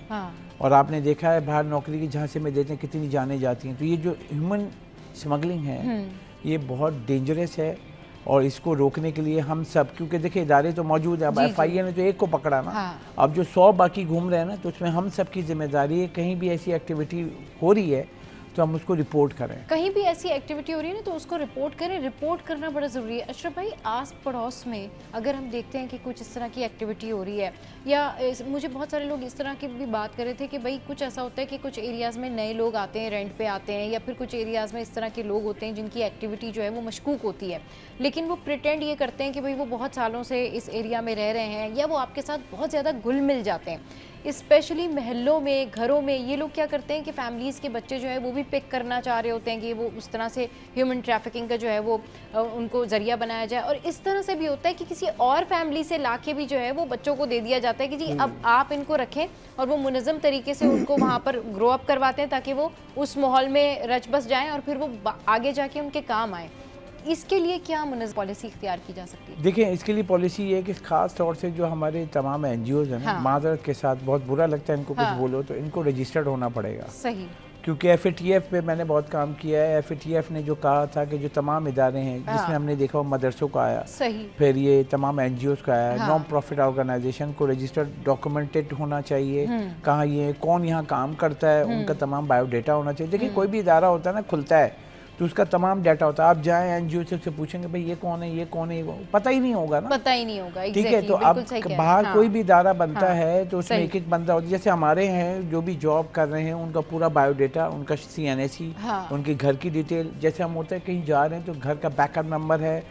और आपने देखा है बाहर नौकरी की झांसे में देते हैं कितनी जानें जाती हैं। तो ये जो ह्यूमन स्मगलिंग है ये बहुत डेंजरस है, और इसको रोकने के लिए हम सब, क्योंकि देखिए इदारे तो मौजूद है, अब एफआईए ने तो एक को पकड़ा ना, अब जो 100 बाकी घूम रहे हैं ना, तो उसमें हम सब की जिम्मेदारी है, कहीं भी ऐसी एक्टिविटी हो रही है तो हम उसको रिपोर्ट करें। कहीं भी ऐसी एक्टिविटी हो रही है ना तो उसको रिपोर्ट करें, रिपोर्ट करना बड़ा ज़रूरी है। अशरफ भाई, आस पड़ोस में अगर हम देखते हैं कि कुछ इस तरह की एक्टिविटी हो रही है, या मुझे बहुत सारे लोग इस तरह की भी बात कर रहे थे कि भाई कुछ ऐसा होता है कि कुछ एरियाज़ में नए लोग आते हैं, रेंट पे आते हैं, या फिर कुछ एरियाज़ में इस तरह के लोग होते हैं जिनकी एक्टिविटी जो है वो मशकूक होती है, लेकिन वो प्रिटेंड ये करते हैं कि भाई वो बहुत सालों से इस एरिया में रह रहे हैं, या वो आपके साथ बहुत ज़्यादा घुल मिल जाते हैं। स्पेशली महल्लों में, घरों में ये लोग क्या करते हैं कि फैमिलीज़ के बच्चे जो है वो भी पिक करना चाह रहे होते हैं कि वो उस तरह से ह्यूमन ट्रैफिकिंग का जो है वो उनको ज़रिया बनाया जाए। और इस तरह से भी होता है कि किसी और फैमिली से लाके भी जो है वो बच्चों को दे दिया जाता है कि जी अब आप इनको रखें, और वो मुनज़्ज़म तरीके से उनको वहाँ पर ग्रो अप करवाते हैं ताकि वो उस माहौल में रच बस जाएँ और फिर वो आगे जाके उनके काम आए। इसके लिए क्या मुनज़्ज़म पॉलिसी इख्तियार की जा सकती है? देखिए, इसके लिए पॉलिसी ये है कि ख़ास तौर से जो हमारे तमाम एनजीओज़ हैं ना, माज़रत के साथ बहुत बुरा लगता है इनको कुछ बोलो तो इनको रजिस्टर्ड होना पड़ेगा। सही। क्योंकि एफएटीएफ पे मैंने बहुत काम किया है। एफएटीएफ ने जो कहा था कि जो तमाम इदारे हैं जिसमें हमने देखा वो मदरसों का आया, सही, फिर ये तमाम एनजीओज़ का आया, नॉन प्रॉफिट ऑर्गेनाइजेशन को रजिस्टर्ड डॉक्यूमेंटेड होना चाहिए, कहाँ ये कौन यहाँ काम करता है, उनका तमाम बायोडेटा होना चाहिए। देखिए, कोई भी इदारा होता है ना, खुलता है तो उसका तमाम डाटा होता है। आप जाएं एनजीओ से पूछेंगे भाई ये कौन है, ये कौन है, ये पता ही नहीं होगा ना, पता ही नहीं होगा। ठीक है, तो अब बाहर कोई भी इदारा बनता है तो उसमें एक एक बंदा होता है। जैसे हमारे हैं जो भी जॉब कर रहे हैं उनका पूरा बायोडेटा, उनका CNSE, उनके घर की डिटेल, जैसे हम होता है कहीं जा रहे हैं तो घर का बैकअप नंबर है,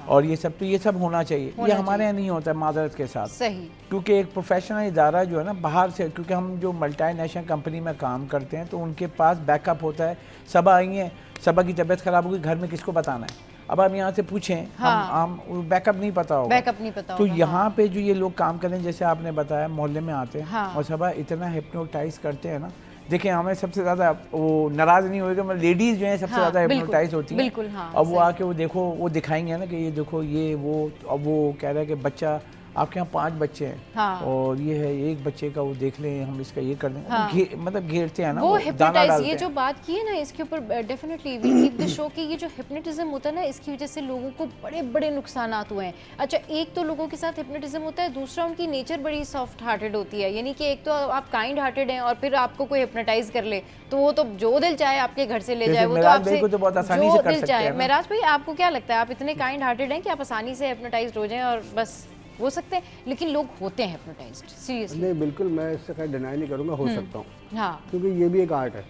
और ये सब, तो ये सब होना चाहिए। ये हमारे यहाँ नहीं होता है माजरत के साथ, सही, क्योंकि एक प्रोफेशनल इदारा जो है ना बाहर से, क्योंकि हम जो मल्टीनेशनल कंपनी में काम करते हैं तो उनके पास बैकअप होता है। सब आई हैं, सबा की तबीयत खराब होगी, घर में किसको बताना है? अब हम यहाँ से पूछें, हम बैकअप नहीं पता होगा, बैकअप नहीं पता होगा। तो यहाँ पे जो ये लोग काम करें, जैसे आपने बताया मोहल्ले में आते हैं और सबा इतना हिप्नोटाइज करते हैं ना। देखिए, हमें सबसे ज़्यादा वो नाराज़ नहीं होएगा, मतलब लेडीज़ जो हैं सबसे ज़्यादा हिप्नोटाइज होती हैं। बिल्कुल, अब वो आके वो देखो, वो दिखाएंगे ना कि ये देखो ये वो, अब वो कह रहा है कि बच्चा आपके यहाँ 5 बच्चे हैं हाँ। और ये है एक बच्चे का वो देख लें, हम इसका ये कर दें, हाँ। मतलब घेरते हैं ना, वो दाना हिप्नोटाइज, डालते ये हैं। जो बात की है ना इसके ऊपर definitely we keep the show कि ये जो हिप्नोटिज्म होता है ना, इसकी वजह से लोगों को बड़े बड़े नुकसानात हुए हैं। अच्छा, एक तो लोगों के साथ हिप्नोटिज्म होता है, दूसरा उनकी नेचर बड़ी सॉफ्ट हार्टेड होती है, यानी कि एक तो आप काइंड हार्टेड हैं और फिर आपको कोई हिप्नोटाइज कर ले तो वो तो जो दिल चाहे आपके घर से ले जाए, वो तो मेराज आपसे भाई को तो बहुत आसानी जो से कर दिल सकते चाहे। हैं ना। मेराज भाई, आपको क्या लगता है, आप इतने काइंड हार्टेड हैं कि आप आसानी से हिप्नोटाइज हो जाएं और बस हो सकते हैं? लेकिन लोग होते हैं हिप्नोटाइज्ड, सीरियसली। नहीं, बिल्कुल मैं इससे खैर डिनाई नहीं करूँगा, हो सकता हूँ, हाँ, क्योंकि ये भी एक आर्ट है।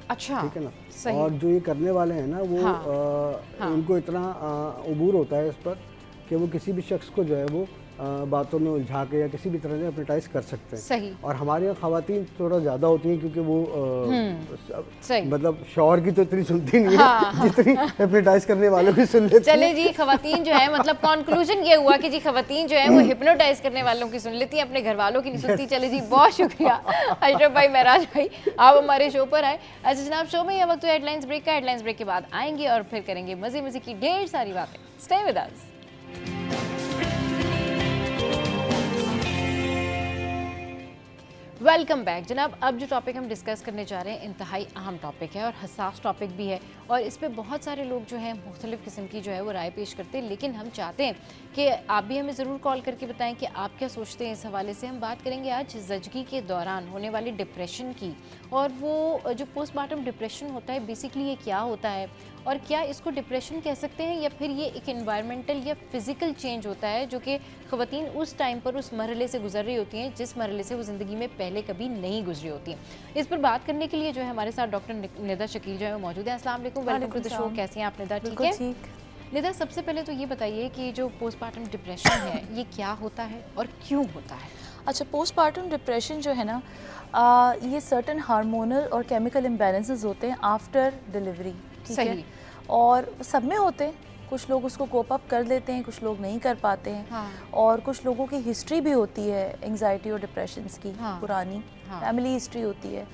अच्छा, ठीक है ना। सही। और जो ये करने वाले हैं ना वो हाँ। उनको इतना अबूर होता है इस पर कि वो किसी भी शख्स को जो है वो बातों में उलझा के या किसी भी तरह से हिप्नोटाइज कर सकते हैं। सही। और हमारे यहाँ खवातीन थोड़ा ज़्यादा होती हैं क्योंकि वो सही। मतलब शौहर की तो इतनी सुनती नहीं है जितनी हिप्नोटाइज करने वालों की सुन लेती हैं। चले जी, खवातीन जो है, मतलब कंक्लूजन ये हुआ कि जी खवातीन जो है वो हिप्नोटाइज करने वालों की सुन लेती हैं, अपने घर वालों की नहीं सुनती। चले जी, बहुत शुक्रिया अशरफ भाई, महराज भाई, आप हमारे शो पर आए। अच्छा जनाब, शो में यह वक्त हेडलाइंस ब्रेक का। हेडलाइंस ब्रेक के बाद आएंगे और फिर करेंगे मजे मजे की ढेर सारी बातें। Stay with us. Welcome back जनाब। अब जो टॉपिक हम डिस्कस करने जा रहे हैं इंतहाई अहम टॉपिक है और हसास टॉपिक भी है, और इस पे बहुत सारे लोग जो हैं मुख्तलिफ़ किस्म की जो है वो राय पेश करते हैं, लेकिन हम चाहते हैं कि आप भी हमें ज़रूर कॉल करके बताएं कि आप क्या सोचते हैं इस हवाले से। हम बात करेंगे आज ज़चगी के दौरान होने वाली डिप्रेशन की, और वो जो पोस्टमार्टम डिप्रेशन होता है बेसिकली ये क्या होता है, और क्या इसको डिप्रेशन कह सकते हैं या फिर ये एक एनवायरमेंटल या फिज़िकल चेंज होता है जो कि ख़वातीन उस टाइम पर उस मरहले से गुजर रही होती हैं जिस मरहले से वो ज़िंदगी में पहले कभी नहीं गुजरी होती हैं। इस पर बात करने के लिए जो है हमारे साथ डॉक्टर निदा शकील जो है वो मौजूद है। अस्सलाम वालेकुम, वेलकम टू द शो। कैसी हैं आप निदा? ठीक है निदा, सबसे पहले तो ये बताइए कि जो पोस्टमार्टम डिप्रेशन है ये क्या होता है और क्यों होता है? अच्छा, पोस्टमार्टम डिप्रेशन जो है ना, ये सर्टन हार्मोनल और केमिकल इम्बैलेंसेस होते हैं आफ्टर डिलीवरी, ठीक है, और सब में होते हैं। कुछ लोग उसको कोप अप कर लेते हैं, कुछ लोग नहीं कर पाते हैं। हाँ। और कुछ लोगों की हिस्ट्री भी होती है एंग्जाइटी और डिप्रेशंस की, हाँ। पुरानी हाँ। फैमिली हिस्ट्री होती है।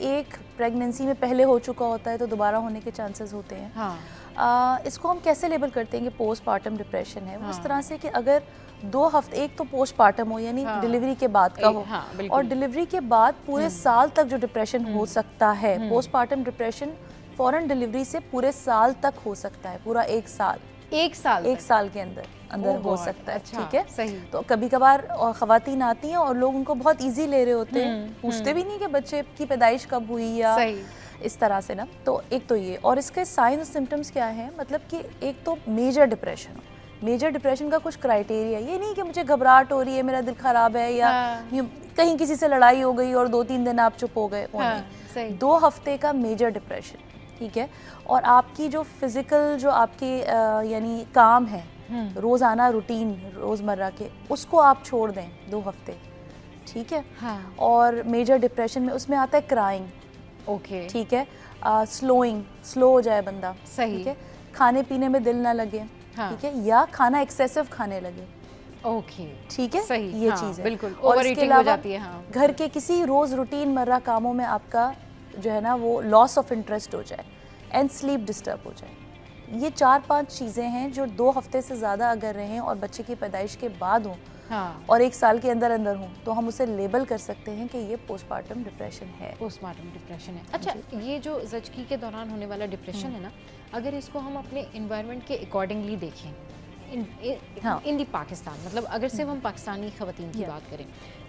एक प्रेगनेंसी में पहले हो चुका होता है तो दोबारा होने के चांसेस होते हैं। हाँ। इसको हम कैसे लेबल करते हैं कि पोस्टमार्टम डिप्रेशन है? उस तरह से कि अगर 2 हफ्ते, एक तो पोस्टमार्टम हो यानी डिलीवरी के बाद का हो, और डिलीवरी के बाद पूरे साल तक जो डिप्रेशन हो सकता है। पोस्टमार्टम डिप्रेशन फॉरन डिलीवरी से पूरे साल तक हो सकता है, पूरा 1 साल, 1 साल के अंदर हो सकता है। अच्छा, ठीक है, सही। तो कभी कभार खवातीन आती हैं और लोग उनको बहुत इजी ले रहे होते हैं, पूछते भी नहीं कि बच्चे की पैदाइश कब हुई या इस तरह से ना। तो एक तो ये, और इसके साइन और सिम्टम्स क्या हैं, मतलब कि एक तो मेजर डिप्रेशन हो। मेजर डिप्रेशन का कुछ क्राइटेरिया ये नहीं कि मुझे घबराहट हो रही है, मेरा दिल खराब है, या कहीं किसी से लड़ाई हो गई और 2-3 दिन आप चुप हो गए, 2 हफ्ते का मेजर डिप्रेशन, ठीक है। और आपकी जो फिजिकल जो आपके यानी काम है, रोज़ाना रूटीन रोज़मर्रा के, उसको आप छोड़ दें 2 हफ्ते, ठीक है। हाँ। और मेजर डिप्रेशन में उसमें आता है क्राइंग, ओके, ठीक है, स्लो हो जाए बंदा, सही, ठीक है, खाने पीने में दिल ना लगे, हाँ। ठीक है, या खाना एक्सेसिव खाने लगे, ओके, ठीक है, सही, ये हाँ, चीज़ है। बिल्कुल, और इसके ओवरईटिंग हो अलावा जाती है, हाँ। घर के किसी रोज़ रूटीन मर्रा कामों में आपका जो है ना वो लॉस ऑफ इंटरेस्ट हो जाए एंड स्लीप डिस्टर्ब हो जाए। ये 4-5 चीज़ें हैं जो 2 हफ्ते से ज़्यादा अगर रहें और बच्चे की पैदाइश के बाद हों, हाँ। और 1 साल के अंदर अंदर हों, तो हम उसे लेबल कर सकते हैं कि ये पोस्टमार्टम डिप्रेशन है। पोस्टमार्टम डिप्रेशन है। अच्छा, ये जो ज़चगी के दौरान होने वाला डिप्रेशन है ना, अगर इसको हम अपने इन्वायरमेंट के अकॉर्डिंगली देखें इन दी पाकिस्तान, मतलब अगर सिर्फ हम पाकिस्तानी ख़वातीन की बात करें,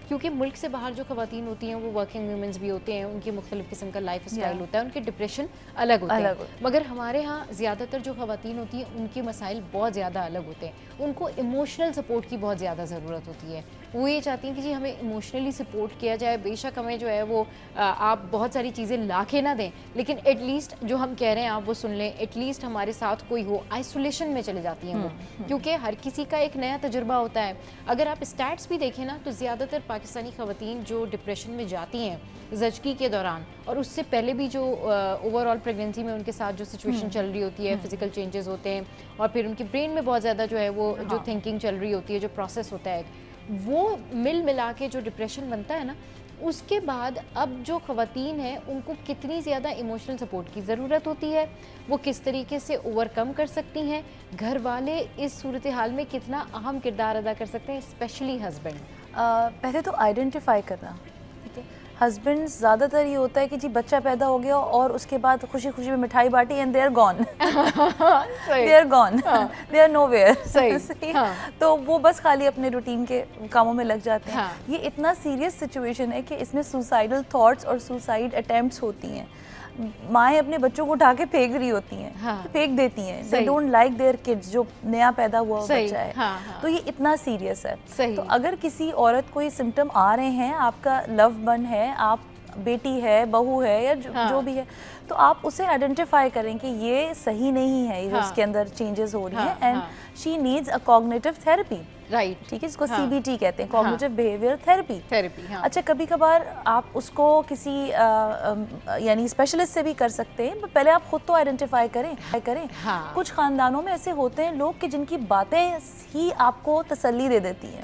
क्योंकि मुल्क से बाहर जो ख़वातीन होती हैं वो वर्किंग वूमेंस भी होते हैं, उनकी मुख्तलिफ़ किस्म का लाइफ स्टाइल होता है, उनके डिप्रेशन अलग होते हैं। मगर हमारे यहाँ ज़्यादातर जो ख़वातीन होती हैं उनके मसाइल बहुत ज़्यादा अलग होते हैं, उनको इमोशनल सपोर्ट की बहुत ज़्यादा ज़रूरत होती है। वो ये चाहती हैं कि जी हमें इमोशनली सपोर्ट किया जाए, बेशक हमें जो है वो आप बहुत सारी चीज़ें ला के ना दें, लेकिन एटलीस्ट जो हम कह रहे हैं आप वो सुन लें, एटलीस्ट हमारे साथ कोई हो। आइसोलेशन में चले जाती हैं वो, क्योंकि हर किसी का एक नया तजुर्बा होता है। अगर आप स्टैट्स भी देखें ना, तो ज़्यादातर पाकिस्तानी ख़वातीन जो डिप्रेशन में जाती हैं ज़चगी के दौरान, और उससे पहले भी जो ओवरऑल प्रेगनेंसी में उनके साथ जो सिचुएशन चल रही होती है, फिजिकल चेंजेस होते हैं, और फिर उनके ब्रेन में बहुत ज़्यादा जो है वो जो थिंकिंग चल रही होती है, जो प्रोसेस होता है, वो मिला के जो डिप्रेशन बनता है ना, उसके बाद अब जो ख़वातीन हैं उनको कितनी ज़्यादा इमोशनल सपोर्ट की ज़रूरत होती है, वो किस तरीके से ओवरकम कर सकती हैं, घर वाले इस सूरत हाल में कितना अहम किरदार अदा कर सकते हैं, स्पेशली हस्बैंड? पहले तो आइडेंटिफाई करना, ठीक है। हस्बैंड ज़्यादातर ये होता है कि जी बच्चा पैदा हो गया और उसके बाद खुशी खुशी में मिठाई बांटी and they are gone, they are gone, they are nowhere. सही। तो वो बस खाली अपने रूटीन के कामों में लग जाते हैं। ये इतना सीरियस सिचुएशन है कि इसमें सुसाइडल थॉट्स और सुसाइड अटेम्प्ट्स होती हैं। माएँ अपने बच्चों को उठा के फेंक रही होती हैं, फेंक देती हैं। They don't like their kids, जो नया पैदा हुआ बच्चा है। तो ये इतना सीरियस है। तो अगर किसी औरत को ये सिम्टम आ रहे हैं, आपका लव वन है, आप बेटी है, बहू है या जो भी है, तो आप उसे आइडेंटिफाई करें कि ये सही नहीं है, ये उसके अंदर चेंजेस हो रही है and she needs a cognitive therapy. Right, ठीक है, इसको CBT कहते हैं, कॉग्निटिव बिहेवियर थेरेपी। अच्छा, कभी कभार आप उसको किसी यानी स्पेशलिस्ट से भी कर सकते हैं, पर पहले आप खुद तो आइडेंटिफाई करें। कुछ खानदानों में ऐसे होते हैं लोग कि जिनकी बातें ही आपको तसल्ली दे देती हैं,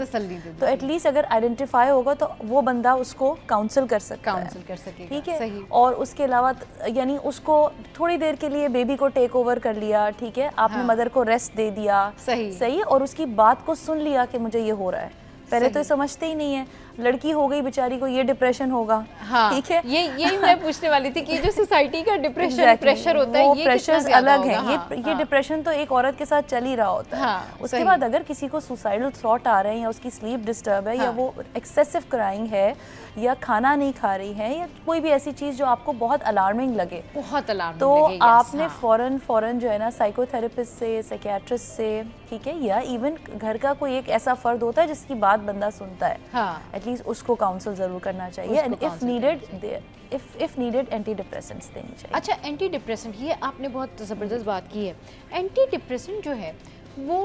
तो एटलीस्ट अगर आइडेंटिफाई होगा तो वो बंदा उसको काउंसिल कर सकता है, ठीक है। और उसके अलावा यानी उसको थोड़ी देर के लिए बेबी को टेक ओवर कर लिया, ठीक है, आपने मदर को रेस्ट दे दिया, सही, और उसकी बात को सुन लिया कि मुझे ये हो रहा है। पहले तो ये समझते ही नहीं है, लड़की हो गई बेचारी को, ये डिप्रेशन होगा, ठीक है। यही मैं पूछने वाली थी कि जो सोसाइटी का डिप्रेशन प्रेशर होता है, ये प्रेशर्स अलग है। ये डिप्रेशन तो एक औरत के साथ चल ही रहा होता है। उसके बाद अगर किसी को सुसाइडल थॉट आ रहे हैं या उसकी स्लीप डिस्टर्ब है या वो एक्सेसिव क्राइंग है या खाना नहीं खा रही है या कोई भी ऐसी चीज़ जो आपको बहुत अलार्मिंग लगे, तो आपने फ़ौरन जो है ना साइकोथेरेपिस्ट से, साइकियाट्रिस्ट से, ठीक है, या इवन घर का कोई एक ऐसा फर्द होता है जिसकी बात बंदा सुनता है, एटलीस्ट उसको काउंसिल ज़रूर करना चाहिए and if needed anti depressants देनी चाहिए। अच्छा, एंटी डिप्रेसेंट, ये आपने बहुत ज़बरदस्त बात की है। एंटी डिप्रेसेंट जो है वो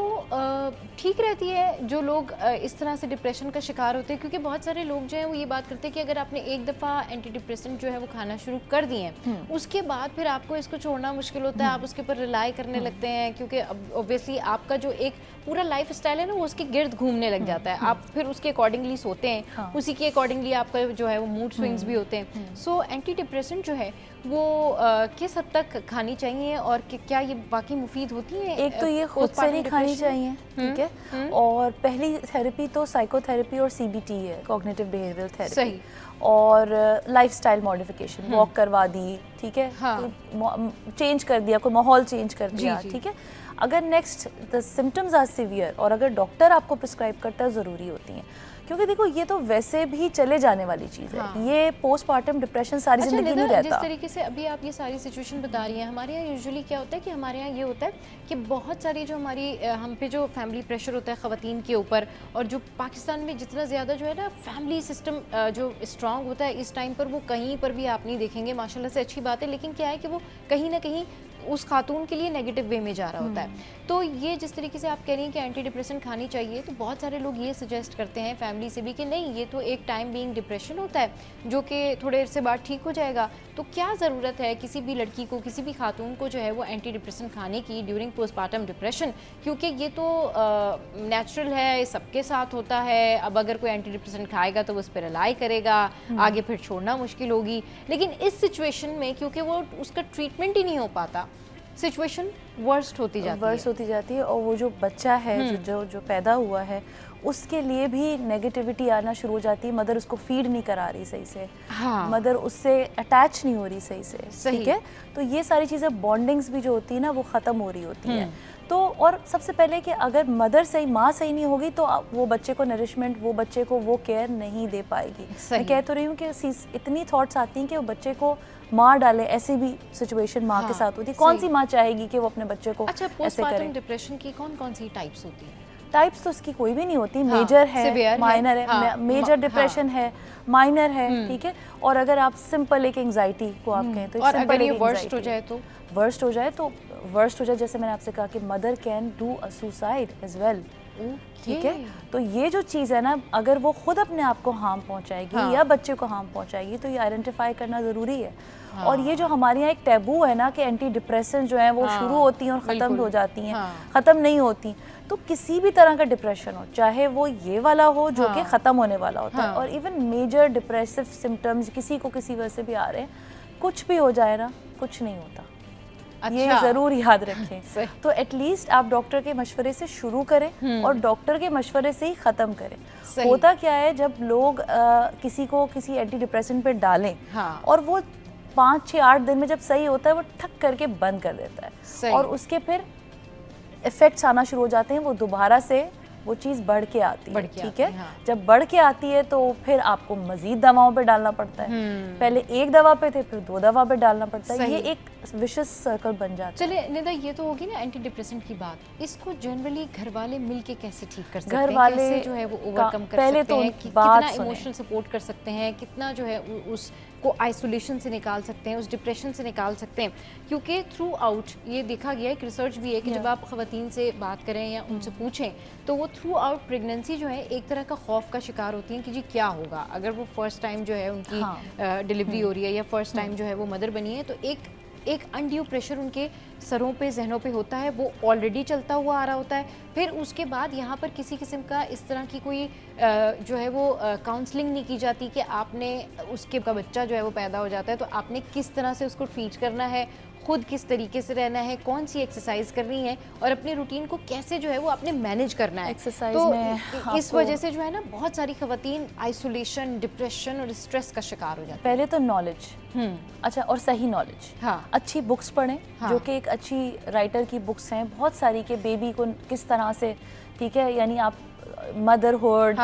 ठीक रहती है जो लोग इस तरह से डिप्रेशन का शिकार होते हैं, क्योंकि बहुत सारे लोग जो हैं वो ये बात करते हैं कि अगर आपने एक दफ़ा एंटी डिप्रेसेंट जो है वो खाना शुरू कर दिए हैं, उसके बाद फिर आपको इसको छोड़ना मुश्किल होता है, आप उसके ऊपर रिलाई करने लगते हैं, क्योंकि ऑब्वियसली आपका जो एक पूरा लाइफ स्टाइल है ना वो उसके गिर्द घूमने लग जाता है, आप फिर उसके अकॉर्डिंगली सोते हैं, उसी के अकॉर्डिंगली आपका जो है वो मूड स्विंग्स भी होते हैं। सो एंटी डिप्रेसेंट जो है वो किस हद तक खानी चाहिए और क्या ये बाकी मुफीद होती हैं? एक तो ये खुद से नहीं खानी चाहिए, ठीक है, और पहली थेरेपी तो साइकोथेरेपी और CBT है, कॉग्निटिव बिहेवियरल थेरेपी। सही। और लाइफस्टाइल मॉडिफिकेशन, वॉक करवा दी, ठीक है, चेंज कर दिया, कोई माहौल चेंज कर दिया, ठीक है। अगर next the symptoms are severe और अगर डॉक्टर आपको प्रिस्क्राइब करता है, ज़रूरी होती हैं, क्योंकि देखो ये तो वैसे भी चले जाने वाली चीज़ है। ये पोस्टपार्टम डिप्रेशन सारी जिंदगी नहीं रहता। जिस तरीके से अभी आप ये सारी सिचुएशन बता रही हैं, हमारे यहाँ यूजुअली क्या होता है कि हमारे यहाँ ये होता है कि बहुत सारी जो हमारी हम पे जो फैमिली प्रेशर होता है ख़वातीन के ऊपर, और जो पाकिस्तान में जितना ज़्यादा जो है ना फैमिली सिस्टम जो स्ट्रॉन्ग होता है, इस टाइम पर वो कहीं पर भी आप नहीं देखेंगे, माशाल्लाह से अच्छी बात है, लेकिन क्या है कि वो कहीं ना कहीं उस खातून के लिए नेगेटिव वे में जा रहा होता है। तो ये जिस तरीके से आप कह रही हैं कि एंटी डिप्रेशन खानी चाहिए, तो बहुत सारे लोग ये सजेस्ट करते हैं फैमिली से भी कि नहीं, ये तो एक टाइम बीइंग डिप्रेशन होता है जो कि थोड़े से बाद ठीक हो जाएगा। तो क्या ज़रूरत है किसी भी लड़की को, किसी भी खातून को जो है वो एंटी डिप्रेशन खाने की ड्यूरिंग पोस्टपार्टम डिप्रेशन, क्योंकि ये तो नेचुरल है, सबके साथ होता है। अब अगर कोई एंटी डिप्रेशन खाएगा तो वो उस पर रिलाई करेगा, आगे फिर छोड़ना मुश्किल होगी। लेकिन इस सिचुएशन में क्योंकि वो उसका ट्रीटमेंट ही नहीं हो पाता, सिचुएशन वर्स्ट होती जाती है और वो जो बच्चा है जो पैदा हुआ है उसके लिए भी नेगेटिविटी आना शुरू हो जाती है। मदर उसको फीड नहीं करा रही सही से, मदर उससे अटैच नहीं हो रही सही से, ठीक है। तो ये सारी चीज़ें, बॉन्डिंग्स भी जो होती है ना वो ख़त्म हो रही होती हैं। तो और सबसे पहले कि अगर मदर सही, माँ सही नहीं होगी तो वो बच्चे को नरिशमेंट, वो बच्चे को वो केयर नहीं दे पाएगी। मैं कह तो रही हूँ कि इतनी थॉट्स आती हैं कि वो बच्चे को मार डाले, ऐसी भी सिचुएशन माँ के साथ होती है। कौन सी माँ चाहेगी कि वो अपने बच्चे को ऐसे करे? पोस्टपार्टम डिप्रेशन की कौन सी टाइप्स होती हैं? टाइप्स तो इसकी कोई भी नहीं होती, मेजर है, माइनर है, मेजर डिप्रेशन है, माइनर है, ठीक है। और अगर आप सिंपल एक एंग्जाइटी को आप कहें तो अगर ये वर्स्ट हो जाए तो वर्स्ट हो जाए जैसे मैंने आपसे कहा कि mother can do a suicide as well, ठीक है। तो ये जो चीज़ है ना, अगर वो खुद अपने आप को हार्म पहुंचाएगी या बच्चे को हार्म पहुंचाएगी तो ये आइडेंटिफाई करना ज़रूरी है। और ये जो हमारे यहाँ एक टैबू है ना कि एंटी डिप्रेशन जो है वो शुरू होती हैं और ख़त्म हो जाती हैं, ख़त्म नहीं होती। तो किसी भी तरह का डिप्रेशन हो, चाहे वो ये वाला हो जो कि ख़त्म होने वाला होता है, और इवन मेजर डिप्रेसिव सिम्टम्स किसी को किसी वजह से भी आ रहे हैं, कुछ भी हो जाए ना, कुछ नहीं होता। ये ज़रूर याद रखें। तो एटलीस्ट आप डॉक्टर के मशवरे से शुरू करें और डॉक्टर के मशवरे से ही ख़त्म करें। होता क्या है, जब लोग किसी को किसी एंटी डिप्रेसेंट पे डालें और वो 5, 6, 8 दिन में जब सही होता है, वो ठक करके बंद कर देता है और उसके फिर इफ़ेक्ट्स आना शुरू हो जाते हैं, वो दोबारा से वो चीज़ बढ़ के आती है। ठीक है, जब बढ़ के आती है तो फिर आपको मजीद दवाओं पे डालना पड़ता है। पहले एक दवा पे थे, फिर 2 दवा पे डालना पड़ता है। ये एक विशेष सर्कल बन जाता है। चलिए निदा, ये तो होगी ना एंटी डिप्रेसेंट की बात, इसको जनरली घर वाले मिलके कैसे ठीक कर सकते हैं? घर वाले कैसे जो है वो ओवरकम कर पहले सकते तो हैं? कितना इमोशनल सपोर्ट कर सकते हैं? कितना जो है उसको आइसोलेशन से निकाल सकते हैं, उस डिप्रेशन से निकाल सकते हैं? क्योंकि थ्रू आउट ये देखा गया है, एक रिसर्च भी है कि जब आप खवातीन से बात करें या उनसे पूछें तो वो थ्रू आउट प्रेगनेंसी जो है एक तरह का खौफ का शिकार होती हैं कि जी क्या होगा अगर वो फर्स्ट टाइम जो है उनकी डिलीवरी हो रही है या फर्स्ट टाइम जो है वो मदर बनी है, तो एक अनड्यू प्रेशर उनके सरों पे, जहनों पे होता है, वो ऑलरेडी चलता हुआ आ रहा होता है। फिर उसके बाद यहाँ पर किसी किस्म का इस तरह की कोई जो है वो काउंसलिंग नहीं की जाती कि आपने उसके का बच्चा जो है वो पैदा हो जाता है तो आपने किस तरह से उसको ट्रीट करना है, खुद किस तरीके से रहना है, कौन सी एक्सरसाइज करनी है और अपने रूटीन को कैसे जो है वो आपने मैनेज करना है। एक्सरसाइज तो में इस वजह से जो है ना बहुत सारी खवातीन आइसोलेशन, डिप्रेशन और स्ट्रेस का शिकार हो जाती हैं। पहले तो नॉलेज, अच्छा, और सही नॉलेज। अच्छी बुक्स पढ़ें, जो कि एक अच्छी राइटर की बुक्स हैं बहुत सारी, के बेबी को किस तरह से, ठीक है, यानी आप मदरहुड,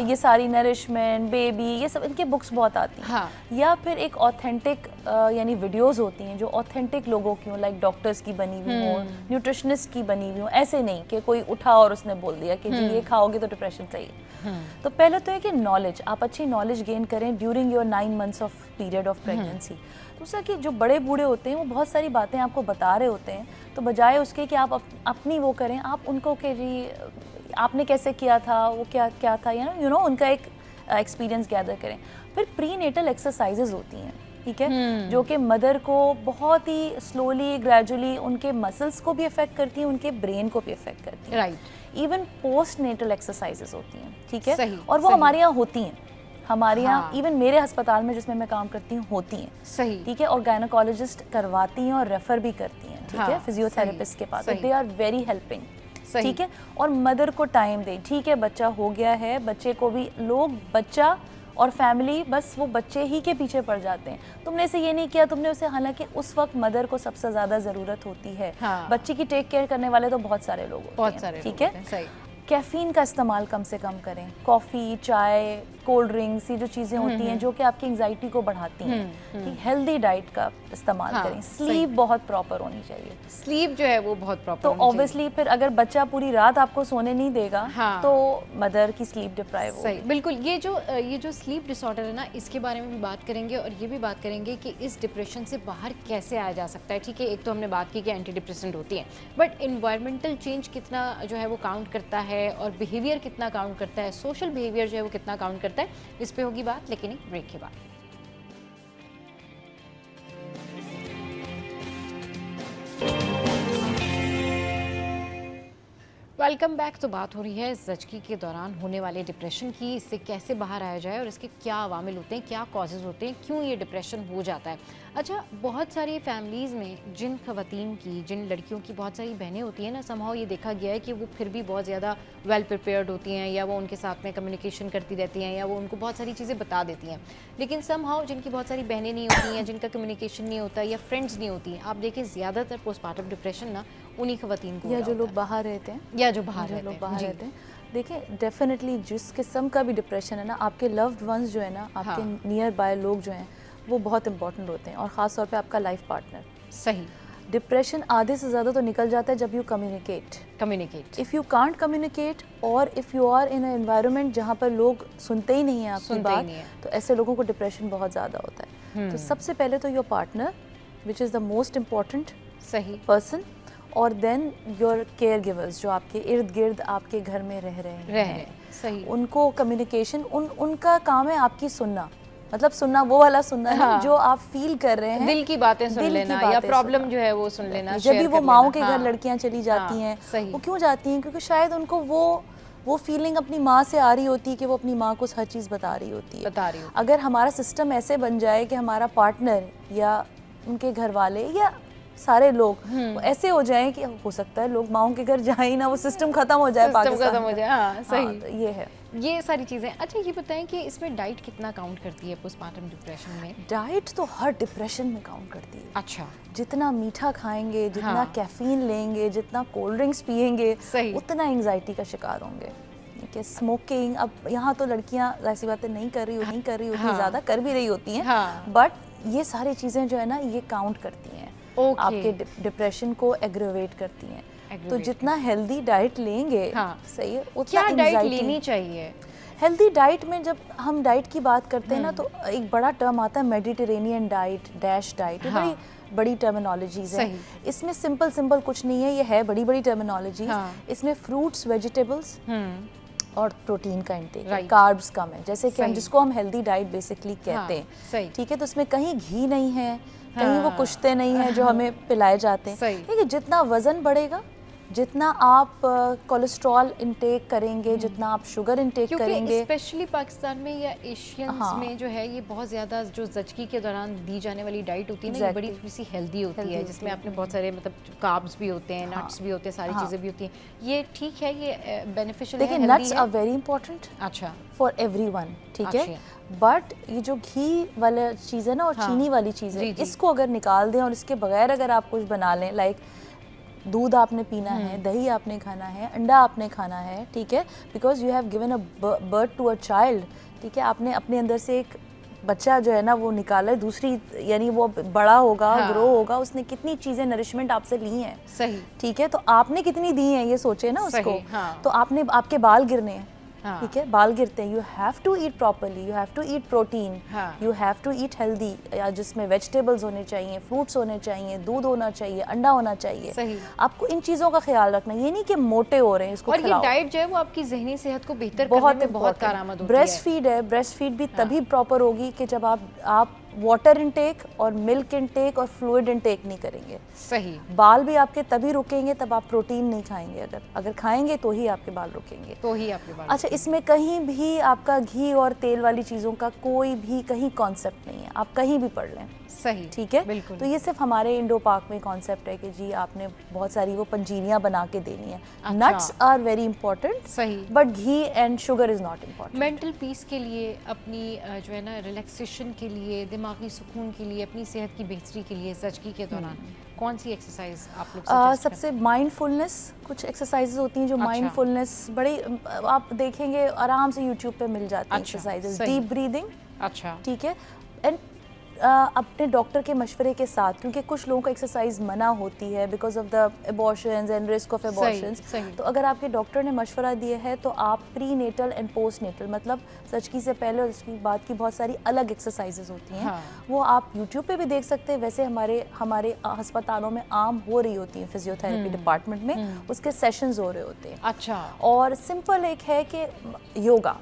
ये सारी नरिशमेंट, बेबी, ये सब इनके बुक्स बहुत आती हैं। या फिर एक ऑथेंटिक यानी वीडियोस होती हैं जो ऑथेंटिक लोगों की हों, लाइक डॉक्टर्स की बनी हुई हो, न्यूट्रिशनिस्ट की बनी हुई हो, ऐसे नहीं कि कोई उठा और उसने बोल दिया कि जी ये खाओगे तो डिप्रेशन सही है। तो पहले तो है कि नॉलेज, आप अच्छी नॉलेज गेन करें during your 9 months of period of pregnancy. दूसरा कि जो बड़े बूढ़े होते हैं वो बहुत सारी बातें आपको बता रहे होते हैं, तो बजाय उसके कि आप अपनी वो करें, आप उनको कि जी आपने कैसे किया था, वो क्या था, यू नो उनका एक एक्सपीरियंस गैदर करें। फिर प्री नेटल एक्सरसाइजेज होती हैं, ठीक है, जो कि मदर को बहुत ही स्लोली, ग्रेजुअली उनके मसल्स को भी अफेक्ट करती हैं, उनके ब्रेन को भी अफेक्ट करती हैं। Right. Even postnatal exercises होती हैं, ठीक है, और वो हमारे यहाँ होती हैं, हमारे यहाँ इवन मेरे अस्पताल में जिसमें मैं काम करती हूँ होती हैं, सही, ठीक है, और गायनोकोलॉजिस्ट करवाती हैं और रेफर भी करती हैं, ठीक है, फिजियोथेरेपिस्ट के पास। दे आर वेरी हेल्पिंग, ठीक है। और मदर को टाइम दें, ठीक है, बच्चा हो गया है, बच्चे को भी लोग, बच्चा और फैमिली बस वो बच्चे ही के पीछे पड़ जाते हैं। तुमने इसे ये नहीं किया, तुमने उसे, हालांकि उस वक्त मदर को सबसे ज़्यादा ज़रूरत होती है। बच्चे की टेक केयर करने वाले तो बहुत सारे लोग होते हैं, ठीक है। कैफ़ीन का इस्तेमाल कम से कम करें, कॉफ़ी, चाय, कोल्ड ड्रिंक्स, ये जो चीज़ें होती हैं जो कि आपकी एंग्जाइटी को बढ़ाती हैं। हेल्दी डाइट का इस्तेमाल करें। स्लीप बहुत प्रॉपर होनी चाहिए, स्लीप जो है वो बहुत प्रॉपर। तो ऑब्वियसली फिर अगर बच्चा पूरी रात आपको सोने नहीं देगा तो मदर की स्लीप डिप्राइव होगी। सही, बिल्कुल। ये जो स्लीप डिसऑर्डर है ना, इसके बारे में भी बात करेंगे और ये भी बात करेंगे कि इस डिप्रेशन से बाहर कैसे आया जा सकता है। ठीक है, एक तो हमने बात की कि एंटी डिप्रेसेंट होती हैं, बट इन्वायरमेंटल चेंज कितना जो है वो काउंट करता है और बिहेवियर कितना काउंट करता है, सोशल बिहेवियर जो है वो कितना काउंट करता है, इस पे होगी बात, लेकिन एक ब्रेक के बाद। Welcome back. तो बात हो रही है ज़चगी के दौरान होने वाले डिप्रेशन की, इससे कैसे बाहर आया जाए और इसके क्या अवामिल होते हैं, क्या कॉजेज़ होते हैं, क्यों ये डिप्रेशन हो जाता है। अच्छा, बहुत सारी फैमिलीज़ में जिन ख़वातीन की, जिन लड़कियों की बहुत सारी बहनें होती हैं ना, समहाउ ये देखा गया है कि वो फिर भी बहुत ज़्यादा वेल प्रिपेयर्ड होती हैं, या वो उनके साथ में कम्युनिकेशन करती रहती हैं, या वो उनको बहुत सारी चीज़ें बता देती हैं। लेकिन समहाउ जिनकी बहुत सारी बहनें नहीं होती हैं, जिनका कम्युनिकेशन नहीं होता या फ्रेंड्स नहीं होती हैं, आप देखें ज़्यादातर पोस्टमार्टम डिप्रेशन ना उन्हीं ख़वातीन को, या जो लोग बाहर रहते हैं, या जो बाहर रहते हैं। देखिए, डेफिनेटली जिस किस्म का भी डिप्रेशन है ना, आपके लव्ड वंस जो है ना, आपके नियर बाय लोग जो हैं वो बहुत इंपॉर्टेंट होते हैं, और ख़ास तौर पे आपका लाइफ पार्टनर। सही। डिप्रेशन आधे से ज़्यादा तो निकल जाता है जब you communicate. If you can't communicate, और if you are in a environment जहाँ पर लोग सुनते ही नहीं हैं आपकी बात, तो ऐसे लोगों को डिप्रेशन बहुत ज़्यादा होता है। तो सबसे पहले तो your partner, which is the most important person, और देन योर केयर गिवर्स जो आपके इर्द गिर्द आपके घर में रह रहे हैं। सही। उनको कम्युनिकेशन, उनका काम है आपकी सुनना, मतलब सुनना वो वाला सुनना नहीं, जो आप फील कर रहे हैं, दिल की बातें सुन लेना या प्रॉब्लम जो है वो सुन लेना। जब भी वो माओ के घर लड़कियां चली जाती हैं, वो क्यों जाती हैं? क्योंकि शायद उनको वो फीलिंग अपनी माँ से आ रही होती है कि वो अपनी माँ को हर चीज़ बता रही होती है। अगर हमारा सिस्टम ऐसे बन जाए कि हमारा पार्टनर या उनके घर वाले या सारे लोग ऐसे हो जाएं कि हो सकता है लोग माओ के घर जाए ही ना, वो सिस्टम खत्म हो जाए, पाकिस्तान खत्म हो जाए। हाँ, सही। तो ये है, ये सारी चीज़ें। अच्छा ये बताएं कि इसमें डाइट कितना काउंट करती है पोस्टमार्टम डिप्रेशन में? डाइट तो हर डिप्रेशन में काउंट करती है। अच्छा। जितना मीठा खाएंगे, जितना कैफीन लेंगे, जितना कोल्ड ड्रिंक्स पिएंगे, उतना एंग्जाइटी का शिकार होंगे। ठीक है, स्मोकिंग, अब यहाँ तो लड़कियाँ ऐसी बातें नहीं कर रही होती, ज़्यादा कर भी रही होती हैं, बट ये सारी चीज़ें जो है ना ये काउंट करती हैं, आपके डिप्रेशन को एग्रेवेट करती हैं। तो जितना हेल्दी डाइट लेंगे, सही है, उतना क्या डाइट लेनी चाहिए? हेल्दी डाइट में जब हम डाइट की बात करते हैं ना, तो एक बड़ा टर्म आता है मेडिटेरेनियन डाइट, डैश डाइट, बड़ी टर्मिनोलॉजीज हैं। इसमें सिंपल कुछ नहीं है, ये है बड़ी टर्मिनोलॉजी। इसमें फ्रूट्स, वेजिटेबल्स और प्रोटीन का इंटेक, कार्ब्स कम है, जैसे कि हम जिसको हम हेल्दी डाइट बेसिकली कहते हैं। ठीक है, तो उसमें कहीं घी नहीं है, कहीं वो कुश्ते नहीं है जो हमें पिलाए जाते हैं। ठीक है, जितना वजन बढ़ेगा, जितना आप कोलेस्ट्रॉल इंटेक करेंगे, जितना आप शुगर इंटेक करेंगे, स्पेशली पाकिस्तान में या एशियंस में जो है ये बहुत ज़्यादा जो ज़चकी के दौरान दी जाने वाली डाइट होती है ना, ये बड़ी थोड़ी सी हेल्दी होती है, जिसमें आपने बहुत सारे मतलब कार्ब्स भी होते हैं, नट्स भी होते हैं, सारी चीज़ें भी होती हैं। ये ठीक है, ये बेनिफिशियल है। देखिए, नट्स आर वेरी इंपॉर्टेंट अच्छा फॉर एवरीवन, ठीक है, बट ये जो घी वाला चीज़ है ना और चीनी वाली चीज़ है, इसको अगर निकाल दें और इसके बगैर अगर आप कुछ बना लें, लाइक दूध आपने पीना है, दही आपने खाना है, अंडा आपने खाना है, ठीक है, because you have given a birth to a child, ठीक है, आपने अपने अंदर से एक बच्चा जो है ना वो निकाला है, दूसरी यानी वो बड़ा होगा, ग्रो होगा, उसने कितनी चीज़ें नरिशमेंट आपसे ली हैं, सही, ठीक है, तो आपने कितनी दी हैं ये सोचे ना उसको। तो आपने, आपके बाल गिरने हैं, ठीक है, बाल गिरते हैं, you have to eat properly, you have to eat protein, you have to eat healthy, जिसमें वेजिटेबल्स होने चाहिए, फ्रूट्स होने चाहिए, दूध होना चाहिए, अंडा होना चाहिए। सही। आपको इन चीज़ों का ख्याल रखना, ये नहीं कि मोटे हो रहे हैं इसको खिलाओ। और ये डाइट जो है वो आपकी ज़हनी सेहत को बेहतर करने में बहुत कारआमद होती है। ब्रेस्ट फीड है, ब्रेस्ट फीड भी तभी प्रॉपर होगी कि जब आप वाटर इनटेक और मिल्क इनटेक और फ्लूइड इनटेक नहीं करेंगे। सही। बाल भी आपके तभी रुकेंगे तब आप प्रोटीन नहीं खाएंगे, अगर खाएंगे तो ही आपके बाल रुकेंगे, तो ही आपके बाल। अच्छा, इसमें कहीं भी आपका घी और तेल वाली चीज़ों का कोई भी कहीं कॉन्सेप्ट नहीं है, आप कहीं भी पढ़ लें। सही, ठीक है, बिल्कुल। तो ये सिर्फ हमारे इंडो पाक में कॉन्सेप्ट है कि जी आपने बहुत सारी वो पंजीरियाँ बना के देनी है। नट्स आर वेरी इंपॉर्टेंट, सही, but ghee and sugar is not important. Mental peace के लिए, अपनी जो है ना रिलैक्सेशन के लिए, दिमागी सुकून के लिए, अपनी सेहत की बेहतरी के लिए ज़चकी के दौरान कौन सी एक्सरसाइज आप लोग सबसे माइंडफुलनेस, कुछ एक्सरसाइजेज होती हैं जो माइंडफुलनेस बड़ी आप देखेंगे आराम से यूट्यूब पे मिल जाती हैं एक्सरसाइजेज। डीप ब्रीदिंग, अच्छा, ठीक है, एंड अपने डॉक्टर के मशवरे के साथ, क्योंकि कुछ लोगों को एक्सरसाइज मना होती है because of the abortions and risk of abortions. तो अगर आपके डॉक्टर ने मशवरा दिया है तो आप prenatal and postnatal, मतलब ज़चकी से पहले और उसकी बाद की बहुत सारी अलग एक्सरसाइजेज होती हैं, वो आप यूट्यूब पे भी देख सकते हैं। वैसे हमारे अस्पतालों में आम हो रही होती हैं, फिजियोथेरेपी डिपार्टमेंट में उसके सेशंस हो रहे होते हैं। अच्छा, और सिंपल एक है कि yoga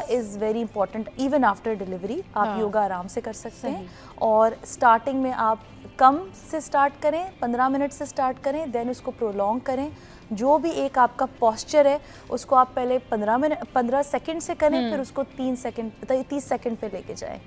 is very important. Even after delivery आप योगा आराम से कर सकते हैं, और स्टार्टिंग में आप कम से स्टार्ट करें, 15 मिनट से स्टार्ट करें, देन उसको प्रोलॉन्ग करें। जो भी एक आपका पोस्चर है उसको आप पहले 15 सेकंड से करें, फिर उसको 30 सेकंड पे लेके जाएं।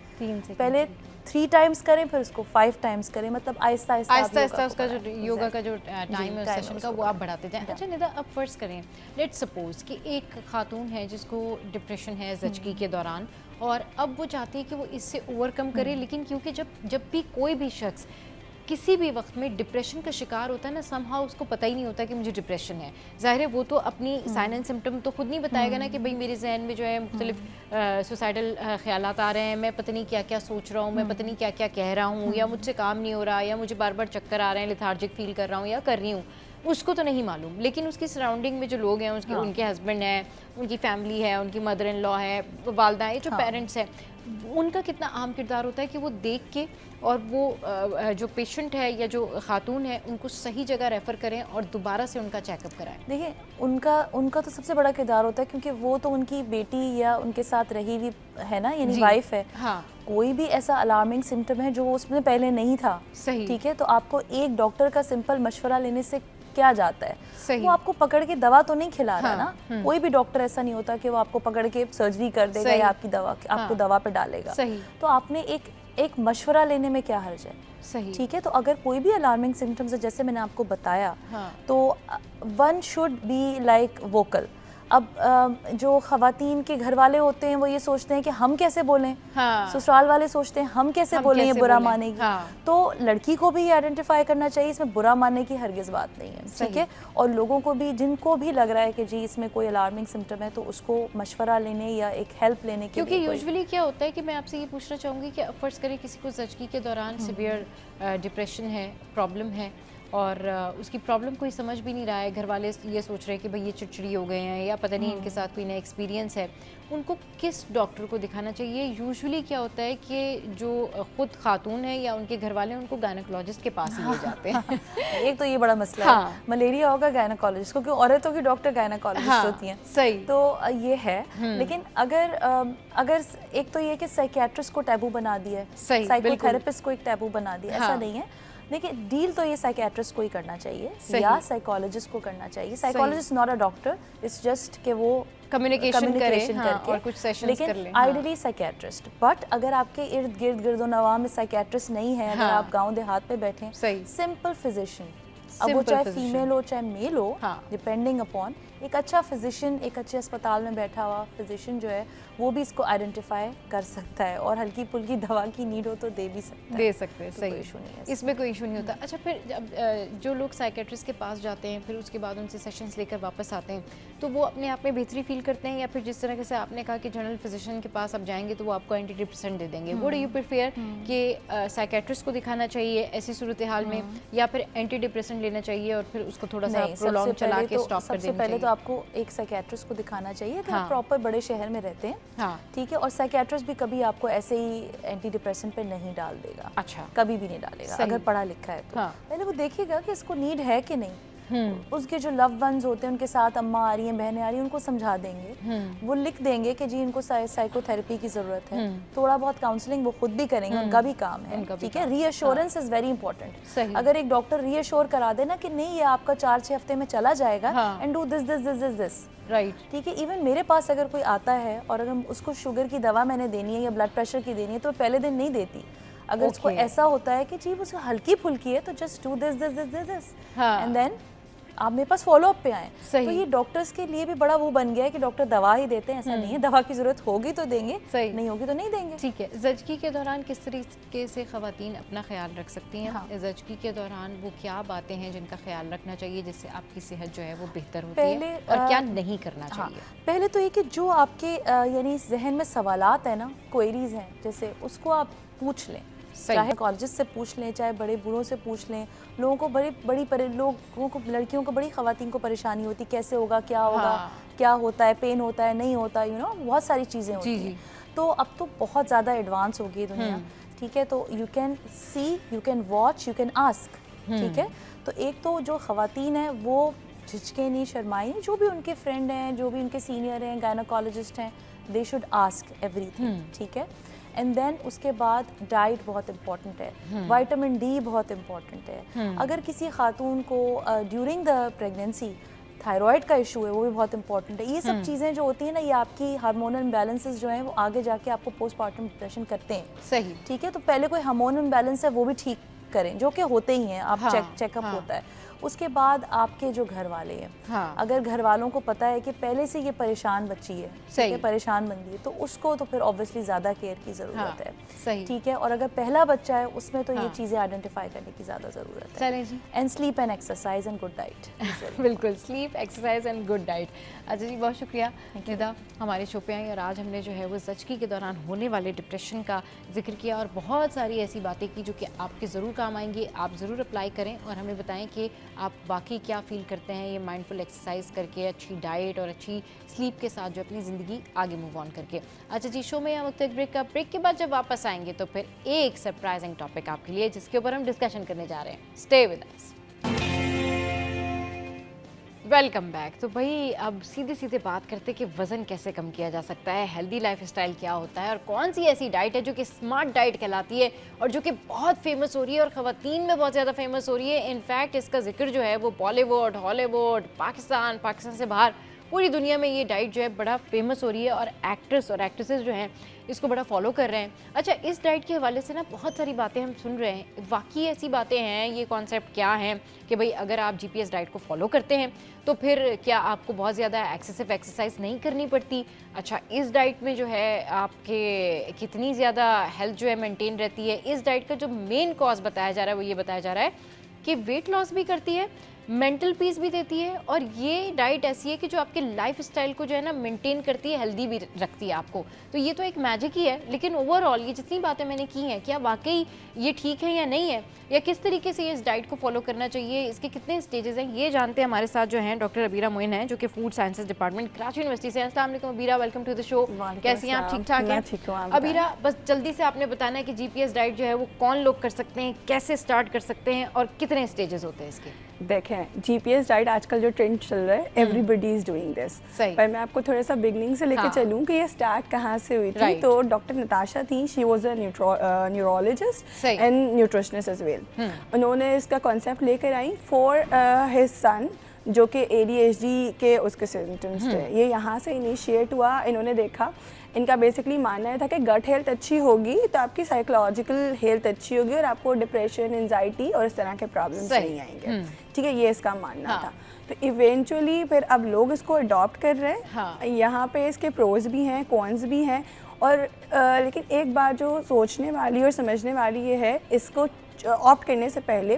पहले 3 टाइम्स करें, फिर उसको 5 टाइम्स करें, मतलब आहिस्ता आहिस्ता उसका जो योगा का जो टाइम है सेशन का वो आप बढ़ाते जाएं। अच्छा निदा, अब फर्ज करें, लेट्स सपोज कि एक खातून है जिसको डिप्रेशन है ज़चकी के दौरान, और अब वो चाहती है कि वो इससे ओवरकम करे, लेकिन क्योंकि जब भी कोई भी शख्स किसी भी वक्त में डिप्रेशन का शिकार होता है ना, समहाउ उसको पता ही नहीं होता कि मुझे डिप्रेशन है। ज़ाहिर है वो तो अपनी साइन एंड सिम्टम तो खुद नहीं बताएगा ना कि भाई मेरे जहन में जो है मुख्तलिफ सुसाइडल ख्यालात आ रहे हैं, मैं पता नहीं क्या क्या सोच रहा हूँ, मैं पता नहीं क्या क्या कह रहा हूँ, या मुझसे काम नहीं हो रहा, या मुझे बार बार चक्कर आ रहे हैं, लेथार्जिक फील कर रहा हूँ या कर रही हूँ। उसको तो नहीं मालूम, लेकिन उसकी सराउंडिंग में जो लोग हैं, उसके उनके हस्बैंड हैं, उनकी फैमिली है, उनकी मदर इन लॉ है, वालदा है, जो पेरेंट्स हैं, उनका कितना अहम किरदार होता है कि वो देख के और वो जो पेशेंट है या जो खातून है उनको सही जगह रेफ़र करें और दोबारा से उनका चेकअप कराएं। देखिए उनका तो सबसे बड़ा किरदार होता है, क्योंकि वो तो उनकी बेटी या उनके साथ रही हुई है ना, यानी वाइफ है। हाँ, कोई भी ऐसा अलार्मिंग सिम्टम है जो उसमें पहले नहीं था, सही, ठीक है, तो आपको एक डॉक्टर का सिंपल मशवरा लेने से क्या जाता है? सही। वो आपको पकड़ के दवा तो नहीं खिला रहा ना। कोई भी डॉक्टर ऐसा नहीं होता कि वो आपको पकड़ के सर्जरी कर देगा या आपको दवा पे डालेगा। सही। तो आपने एक मशवरा लेने में क्या हर्ज है? सही, ठीक है। तो अगर कोई भी अलार्मिंग सिम्टम्स है, जैसे मैंने आपको बताया, तो one should be like vocal. अब जो ख़वातीन के घर वाले होते हैं वो ये सोचते हैं कि हम कैसे बोलें, ससुराल वाले सोचते हैं हम कैसे बोलें, ये बुरा मानेगी। तो लड़की को भी ये आइडेंटिफाई करना चाहिए, इसमें बुरा मानने की हरगिज़ बात नहीं है, ठीक है। और लोगों को भी, जिनको भी लग रहा है कि जी इसमें कोई अलार्मिंग सिम्टम है, तो उसको मशवरा लेने या एक हेल्प लेने के लिए, क्योंकि यूजुअली क्या होता है कि मैं आपसे ये पूछना चाहूँगी कि फ़र्ज़ करें किसी को ज़चगी के दौरान सिवियर डिप्रेशन है, प्रॉब्लम है, और उसकी प्रॉब्लम कोई समझ भी नहीं रहा है, घर वाले ये सोच रहे हैं कि भाई ये चिड़चिड़ी हो गए हैं या पता नहीं इनके साथ कोई नया एक्सपीरियंस है, उनको किस डॉक्टर को दिखाना चाहिए? यूजुअली क्या होता है कि जो खुद खातून है या उनके घर वाले हैं उनको गायनेकोलॉजिस्ट के पास ही ले जाते हैं। एक तो ये बड़ा मसला है, मलेरिया होगा गायनेकोलॉजिस्ट, क्योंकि औरतों की डॉक्टर गायनेकोलॉजिस्ट होती हैं। सही। तो ये है, लेकिन अगर एक तो ये कि साइकियाट्रिस्ट को टैबू बना दिया है, साइकोथेरेपिस्ट को एक टैबू बना दिया, ऐसा नहीं है। देखिए डील तो ये साइकियाट्रिस्ट को ही करना चाहिए या साइकोलॉजिस्ट को करना चाहिए। Psychologist not a doctor, it's just कि वो कम्युनिकेशन करके और कुछ सेशंस कर लें। लेकिन आइडियली साइकियाट्रिस्ट। बट अगर आपके इर्द गिर्द गिरदोनवा में साइकियाट्रिस्ट नहीं है, अगर आप गांव देहात पे बैठे हैं, सिंपल फिजिशियन, अब वो चाहे फीमेल हो चाहे मेल हो, डिपेंडिंग अपॉन, एक अच्छा फिजिशियन, एक अच्छे अस्पताल में बैठा हुआ फिजिशियन जो है वो भी इसको आइडेंटिफाई कर सकता है, और हल्की फुल्की दवा की नीड हो तो दे भी सकता है, दे सकते हैं। तो सही, कोई इशू नहीं है, इसमें कोई इशू नहीं होता। अच्छा, फिर जब जो लोग साइकेट्रिस्ट के पास जाते हैं, फिर उसके बाद उनसे सेशंस लेकर वापस आते हैं, तो वो अपने आप में बेहतरी फील करते हैं, या फिर जिस तरह से आपने कहा कि जनरल फिजिशियन के पास आप जाएंगे तो वो आपको एंटी डिप्रेसेंट दे देंगे, वो डू यू प्रेफर कि साइकेट्रिस्ट को दिखाना चाहिए ऐसी सूरत हाल में, या फिर एंटी डिप्रेसेंट लेना चाहिए और फिर उसको थोड़ा सा प्रोलॉन्ग चला के स्टॉप कर देना चाहिए? पहले तो आपको एक साइकियाट्रिस्ट को दिखाना चाहिए अगर आप प्रॉपर बड़े शहर में रहते हैं, ठीक है। और साइकियाट्रिस्ट भी कभी आपको ऐसे ही एंटी डिप्रेसेंट पे नहीं डाल देगा, अच्छा, कभी भी नहीं डालेगा अगर पढ़ा लिखा है तो। पहले वो देखेगा कि इसको नीड है कि नहीं। उसके जो लव वंस होते हैं, उनके साथ अम्मा आ रही हैं, बहनें आ रही हैं, उनको समझा देंगे, वो लिख देंगे कि जी इनको साइकोथेरेपी की ज़रूरत है, थोड़ा बहुत काउंसलिंग वो खुद भी करेंगे, उनका भी काम है, ठीक है। Reassurance is very important. अगर एक डॉक्टर रीअश्योर करा देना कि नहीं ये आपका 4-6 हफ्ते में चला जाएगा, and do this this this this this, right, ठीक है। इवन मेरे पास अगर कोई आता है और अगर उसको शुगर की दवा मैंने देनी है या ब्लड प्रेशर की देनी है, तो पहले दिन नहीं देती। अगर उसको ऐसा होता है कि जी वो हल्की फुल्की है, तो just do this this this this this, and then आप मेरे पास फॉलो अप पे आए। तो ये डॉक्टर्स के लिए भी बड़ा वो बन गया है कि डॉक्टर दवा ही देते हैं, ऐसा नहीं है। दवा की जरूरत होगी तो देंगे, नहीं होगी तो नहीं देंगे, ठीक है। ज़चगी के दौरान किस तरीके से ख़वातीन अपना ख्याल रख सकती हैं? ज़चगी के दौरान वो क्या बातें हैं जिनका ख्याल रखना चाहिए जिससे आपकी सेहत जो है वो बेहतर होती है, और क्या नहीं करना चाहिए? पहले तो ये कि जो आपके यानी जहन में सवालात है ना, क्वेरीज हैं, जैसे उसको आप पूछ लें, चाहे कॉलेज से पूछ लें, चाहे बड़े बूढ़ों से पूछ लें। लोगों को लोगों को, लड़कियों को, बड़ी ख़वातीन को परेशानी होती, कैसे होगा, क्या होगा, क्या होता है, पेन होता है, नहीं होता, यू नो बहुत सारी चीज़ें होती हैं। तो अब तो बहुत ज़्यादा एडवांस हो गई दुनिया, ठीक है। तो you can see, you can watch, you can ask, ठीक है। तो एक तो जो ख़वातीन है वो झिझके नहीं, शर्माएं, जो भी उनके फ्रेंड हैं, जो भी उनके सीनियर हैं, गायनेकोलॉजिस्ट हैं, दे शुड आस्क एवरीथिंग, ठीक है। एंड देन उसके बाद डाइट बहुत इंपॉर्टेंट है, विटामिन डी बहुत इंपॉर्टेंट है। अगर किसी खातून को ड्यूरिंग द प्रेगनेंसी थायराइड का इशू है, वो भी बहुत इंपॉर्टेंट है। ये सब चीज़ें जो होती हैं ना, ये आपकी हार्मोनल इम्बैलेंसेस जो हैं वो आगे जाके आपको पोस्टमार्टम डिप्रेशन करते हैं, सही, ठीक है। तो पहले कोई हार्मोनल इम्बैलेंस है वो भी ठीक करें, जो कि होते ही हैं, आप चेकअप होता है। उसके बाद आपके जो घर वाले हैं, अगर घर वालों को पता है कि पहले से ये परेशान बच्ची है, सही, परेशान बंदी है, तो उसको तो फिर ऑब्वियसली ज़्यादा केयर की ज़रूरत है, सही, ठीक है। और अगर पहला बच्चा है उसमें तो ये चीज़ें आइडेंटिफाई करने की ज़्यादा ज़रूरत है। And sleep and exercise and good diet. बिल्कुल, sleep, exercise and good diet. अच्छा जी, बहुत शुक्रिया निदा हमारे शो पे आई, और आज हमने जो है वो ज़चगी के दौरान होने वाले डिप्रेशन का जिक्र किया, और बहुत सारी ऐसी बातें की जो कि आपके ज़रूर काम आएंगी। आप ज़रूर अप्लाई करें और हमें बताएं कि आप बाकी क्या फील करते हैं ये माइंडफुल एक्सरसाइज करके, अच्छी डाइट और अच्छी स्लीप के साथ जो अपनी ज़िंदगी आगे मूव ऑन करके। अच्छा जी, शो में हम वक्त एक ब्रेक के बाद जब वापस आएंगे तो फिर एक सरप्राइजिंग टॉपिक आपके लिए जिसके ऊपर हम डिस्कशन करने जा रहे हैं। Stay with us. Welcome back. तो भाई अब सीधे सीधे बात करते कि वज़न कैसे कम किया जा सकता है, हेल्दी लाइफस्टाइल क्या होता है और कौन सी ऐसी डाइट है जो कि स्मार्ट डाइट कहलाती है और जो कि बहुत फेमस हो रही है और ख़वातीन में बहुत ज़्यादा फेमस हो रही है। इनफैक्ट इसका जिक्र जो है वो बॉलीवुड, हॉलीवुड, पाकिस्तान से बाहर पूरी दुनिया में ये डाइट जो है बड़ा फेमस हो रही है और एक्टर्स और एक्ट्रेसेस जो हैं इसको बड़ा फॉलो कर रहे हैं। अच्छा, इस डाइट के हवाले से ना बहुत सारी बातें हम सुन रहे हैं, वाकई ऐसी बातें हैं, ये कॉन्सेप्ट क्या है कि भाई अगर आप जीपीएस डाइट को फॉलो करते हैं तो फिर क्या आपको बहुत ज़्यादा एक्सेसिव एक्सरसाइज नहीं करनी पड़ती? अच्छा, इस डाइट में जो है आपके कितनी ज़्यादा हेल्थ जो है मेंटेन रहती है? इस डाइट का जो मेन कॉज बताया जा रहा है वो ये बताया जा रहा है कि वेट लॉस भी करती है, मेंटल पीस भी देती है और ये डाइट ऐसी है कि जो आपके लाइफ स्टाइल को जो है ना मेंटेन करती है, हेल्दी भी रखती है आपको। तो ये तो एक मैजिक ही है। लेकिन ओवरऑल ये जितनी बातें मैंने की हैं, क्या वाकई ये ठीक है या नहीं है, या किस तरीके से ये इस डाइट को फॉलो करना चाहिए, इसके कितने स्टेजेस हैं, ये जानते हैं हमारे साथ जो हैं डॉक्टर अबीरा मोइन हैं जो कि food sciences department Karachi university से। अस्सलाम वालेकुम Abeera, welcome to the show. कैसी हैं आप? ठीक ठाक हैं अबीरा? बस जल्दी से आपने बताना है कि जीपीएस डाइट जो है वो कौन लोग कर सकते हैं, कैसे स्टार्ट कर सकते हैं और कितने स्टेजेस होते हैं इसके? देखें, जीपीएस डाइट आजकल जो ट्रेंड चल रहा है, एवरीबडी इज डूइंग दिस। पर मैं आपको थोड़ा सा बिगनिंग से लेके चलूं कि ये स्टार्ट कहाँ से हुई थी। तो डॉक्टर नताशा थी, she was a neurologist and nutritionist as well. उन्होंने इसका कॉन्सेप्ट लेकर आई फॉर हिज सन जो कि ADHD के उसके सिम्टम्स थे। ये यहाँ से इनिशिएट हुआ। इन्होंने देखा, इनका बेसिकली मानना था कि गट हेल्थ अच्छी होगी तो आपकी साइकोलॉजिकल हेल्थ अच्छी होगी और आपको डिप्रेशन, एंजाइटी और इस तरह के प्रॉब्लम्स नहीं आएंगे। ठीक है, ये इसका मानना था। तो इवेंचुअली फिर अब लोग इसको अडॉप्ट कर रहे हैं। यहाँ पे इसके प्रोज भी हैं, कॉन्स भी हैं और लेकिन एक बात जो सोचने वाली और समझने वाली ये है इसको ऑप्ट करने से पहले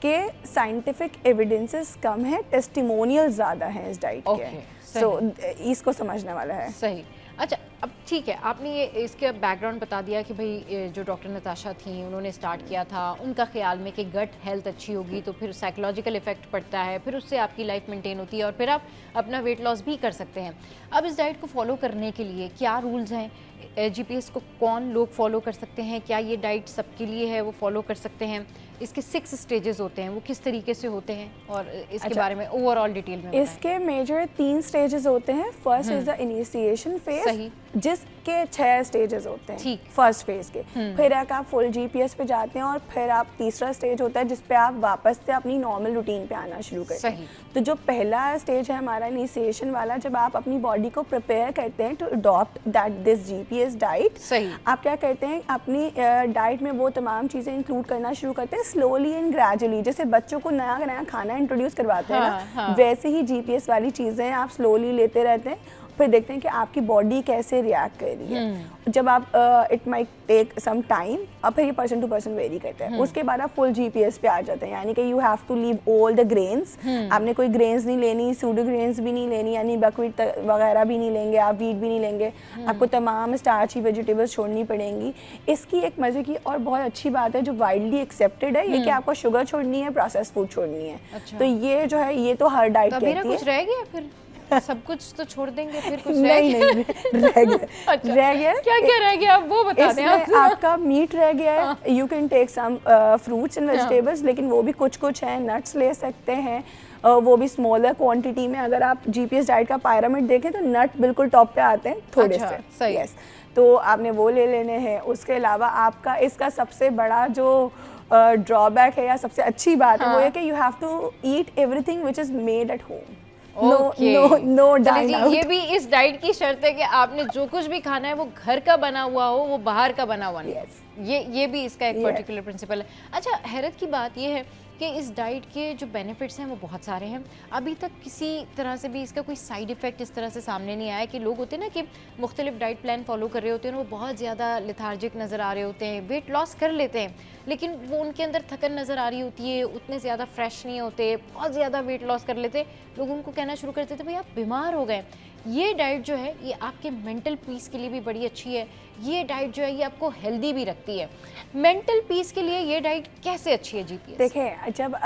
कि साइंटिफिक एविडेंसेस कम है, टेस्टिमोनियल ज़्यादा हैं इस डाइट के। सो इसको समझने वाला है। सही। अच्छा, अब ठीक है, आपने ये इसके बैकग्राउंड बता दिया कि भाई जो डॉक्टर नताशा थी उन्होंने स्टार्ट किया था, उनका ख्याल में कि गट हेल्थ अच्छी होगी तो फिर साइकोलॉजिकल इफेक्ट पड़ता है, फिर उससे आपकी लाइफ मेंटेन होती है और फिर आप अपना वेट लॉस भी कर सकते हैं। अब इस डाइट को फॉलो करने के लिए क्या रूल्स हैं? जीपीएस को कौन लोग फॉलो कर सकते हैं? क्या ये डाइट सबके लिए है, वो फॉलो कर सकते हैं? इसके 6 स्टेजेस होते हैं, वो किस तरीके से होते हैं और इसके बारे में ओवरऑल डिटेल में बताएं। इसके मेजर 3 स्टेजेस होते हैं। First is the initiation phase, जिसके 6 स्टेजेस होते हैं फर्स्ट फेज के। फिर आप फुल जीपीएस पे जाते हैं और फिर आप तीसरा स्टेज होता है जिसपे आप वापस से अपनी नॉर्मल रूटीन पे आना शुरू करते हैं। तो जो पहला स्टेज है हमारा इनिशिएशन वाला, जब आप अपनी बॉडी को प्रिपेयर करते हैं to adopt that this GPS diet, आप क्या करते हैं अपनी डाइट में वो तमाम चीज़ें इंक्लूड करना शुरू करते हैं स्लोली एंड ग्रेजुअली। जैसे बच्चों को नया नया खाना इंट्रोड्यूस करवाते हैं ना, वैसे ही जीपीएस वाली चीज़ें आप स्लोली लेते रहते हैं, फिर देखते हैं कि आपकी बॉडी कैसे रिएक्ट कर रही है। जब आप it might take some time, अब फिर ये पर्सन टू पर्सन वेरी करता है। उसके बाद आप फुल जीपीएस पे आ जाते हैं, यानी कि you have to leave all the grains. आपने कोई ग्रेन्स नहीं लेनी, सूडो ग्रेन्स भी नहीं लेनी, यानी बकवीट वगैरह भी नहीं लेंगे, आप वीट भी नहीं लेंगे। आपको तमाम स्टार्ची वेजिटेबल्स छोड़नी पड़ेंगी। इसकी एक मज़े की और बहुत अच्छी बात है जो वाइडली एक्सेप्टेड है, ये कि आपको शुगर छोड़नी है, प्रोसेस फूड छोड़नी है। तो ये जो है ये तो हर डाइट कहती है। कुछ रह गया फिर? सब कुछ तो छोड़ देंगे, फिर कुछ नहीं रह गया। अच्छा, रह गया। क्या रह गया वो बता दें आप। आपका मीट रह गया है, you can take some fruits and vegetables, लेकिन वो भी कुछ हैं। नट्स ले सकते हैं, वो भी स्मॉलर क्वांटिटी में। अगर आप जीपीएस डाइट का पिरामिड देखें तो नट बिल्कुल टॉप पे आते हैं थोड़े से। यस, तो आपने वो ले लेने हैं। उसके अलावा आपका इसका सबसे बड़ा जो ड्रॉबैक है या सबसे अच्छी बात है वो है कि you have to eat everything which is made at home. No dine out. ये भी इस डाइट की शर्त है कि आपने जो कुछ भी खाना है वो घर का बना हुआ हो, वो बाहर का बना हुआ नहीं। ये भी इसका एक पर्टिकुलर प्रिंसिपल है। अच्छा, हैरत की बात ये है कि इस डाइट के जो बेनिफिट्स हैं वो बहुत सारे हैं। अभी तक किसी तरह से भी इसका कोई साइड इफ़ेक्ट इस तरह से सामने नहीं आया कि लोग होते हैं ना कि मुख्तलिफ डाइट प्लान फॉलो कर रहे होते हैं, वो बहुत ज़्यादा लेथार्जिक नज़र आ रहे होते हैं, वेट लॉस कर लेते हैं लेकिन वो उनके अंदर थकन नज़र आ रही होती है, उतने ज़्यादा फ्रेश नहीं होते, बहुत ज़्यादा वेट लॉस कर लेते। लोग उनको कहना शुरू करते थे भाई आप बीमार हो गए। ये डाइट जो है ये आपके मेंटल पीस के लिए भी बड़ी अच्छी है, ये डाइट जो है ये आपको हेल्दी भी रखती है। मेंटल पीस के लिए ये डाइट कैसे अच्छी है जीपीएस? देखिए, जब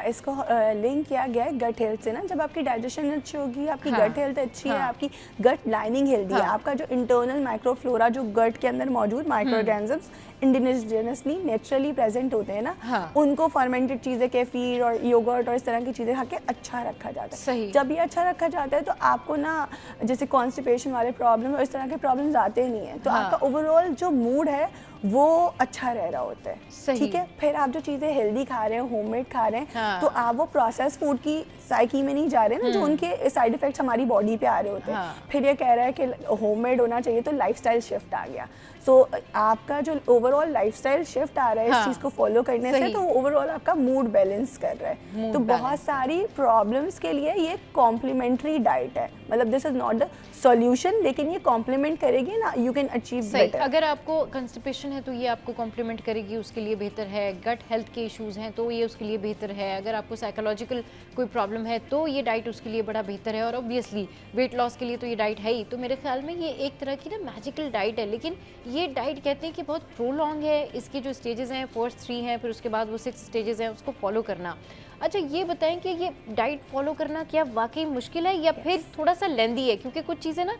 इसको लिंक किया गया है गट हेल्थ से ना, जब आपकी डाइजेशन अच्छी होगी, आपकी गट हेल्थ अच्छी है, आपकी गट लाइनिंग हेल्दी है, आपका जो इंटरनल माइक्रोफ्लोरा जो गट के अंदर मौजूद micro organisms indigenously naturally present होते हैं ना, उनको फर्मेंटेड चीज़ें, केफीर और योगर्ट और इस तरह की चीज़ें खा के अच्छा रखा जाता है। सही। जब ये अच्छा रखा जाता है तो आपको ना जैसे कॉन्स्टिपेशन वाले प्रॉब्लम और इस तरह के प्रॉब्लम्स आते नहीं है, तो आपका ओवरऑल जो मूड है वो अच्छा रह रहा होता है। ठीक है, फिर आप जो चीज़ें हेल्दी खा रहे हैं, होममेड खा रहे हैं, तो आप वो प्रोसेस फूड की साइकी में नहीं जा रहे ना, जो उनके साइड इफेक्ट्स हमारी बॉडी पे आ रहे होते हैं। फिर ये कह रहा है कि होममेड होना चाहिए, तो लाइफस्टाइल शिफ्ट आ गया। सो आपका जो ओवरऑल लाइफस्टाइल शिफ्ट आ रहा है इस चीज़ को फॉलो करने से, तो ओवरऑल आपका मूड बैलेंस कर रहा है। तो बहुत सारी प्रॉब्लम्स के लिए ये कॉम्प्लीमेंट्री डाइट है, मतलब this is not the solution, लेकिन ये कॉम्प्लीमेंट करेगी ना, यू कैन अचीव बेटर। अगर आपको कंस्टिपेशन है तो ये आपको कॉम्प्लीमेंट करेगी, उसके लिए बेहतर है। गट हेल्थ के इश्यूज हैं तो ये उसके लिए बेहतर है। अगर आपको साइकोलॉजिकल कोई प्रॉब्लम है तो ये डाइट उसके लिए बड़ा बेहतर है। और ऑब्वियसली वेट लॉस के लिए तो ये डाइट है ही। तो मेरे ख्याल में ये एक तरह की ना मैजिकल डाइट है, लेकिन ये डाइट कहते हैं कि बहुत प्रोलॉन्ग है। इसके जो स्टेजेस हैं, फर्स्ट 3 हैं, फिर उसके बाद वो 6 स्टेजेस हैं, उसको फॉलो करना। अच्छा, ये बताएं कि ये डाइट फॉलो करना क्या वाकई मुश्किल है या फिर थोड़ा सा लेंदी है? क्योंकि कुछ चीज़ें ना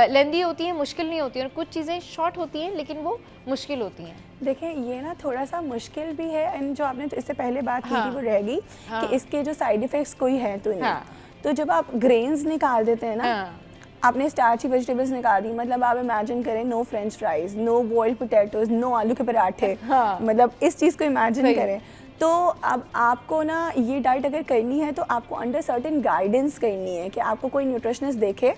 लेंदी होती हैं, मुश्किल नहीं होती हैं, और कुछ चीज़ें शॉर्ट होती हैं लेकिन वो मुश्किल होती हैं। देखिए, ये ना थोड़ा सा मुश्किल भी है, एंड जो आपने इससे पहले बात की थी वो रहेगी कि इसके जो साइड इफेक्ट्स कोई है तो नहीं। तो जब आप ग्रेन्स निकाल देते हैं ना, आपने स्टार्ची वेजिटेबल्स निकाल दी, मतलब आप इमेजिन करें no french fries, no boiled potatoes, no आलू के पराठे, मतलब इस चीज़ को इमेजिन करें। तो अब आपको ना ये डाइट अगर करनी है तो आपको अंडर सर्टेन गाइडेंस करनी है कि आपको कोई न्यूट्रिशनिस्ट देखे,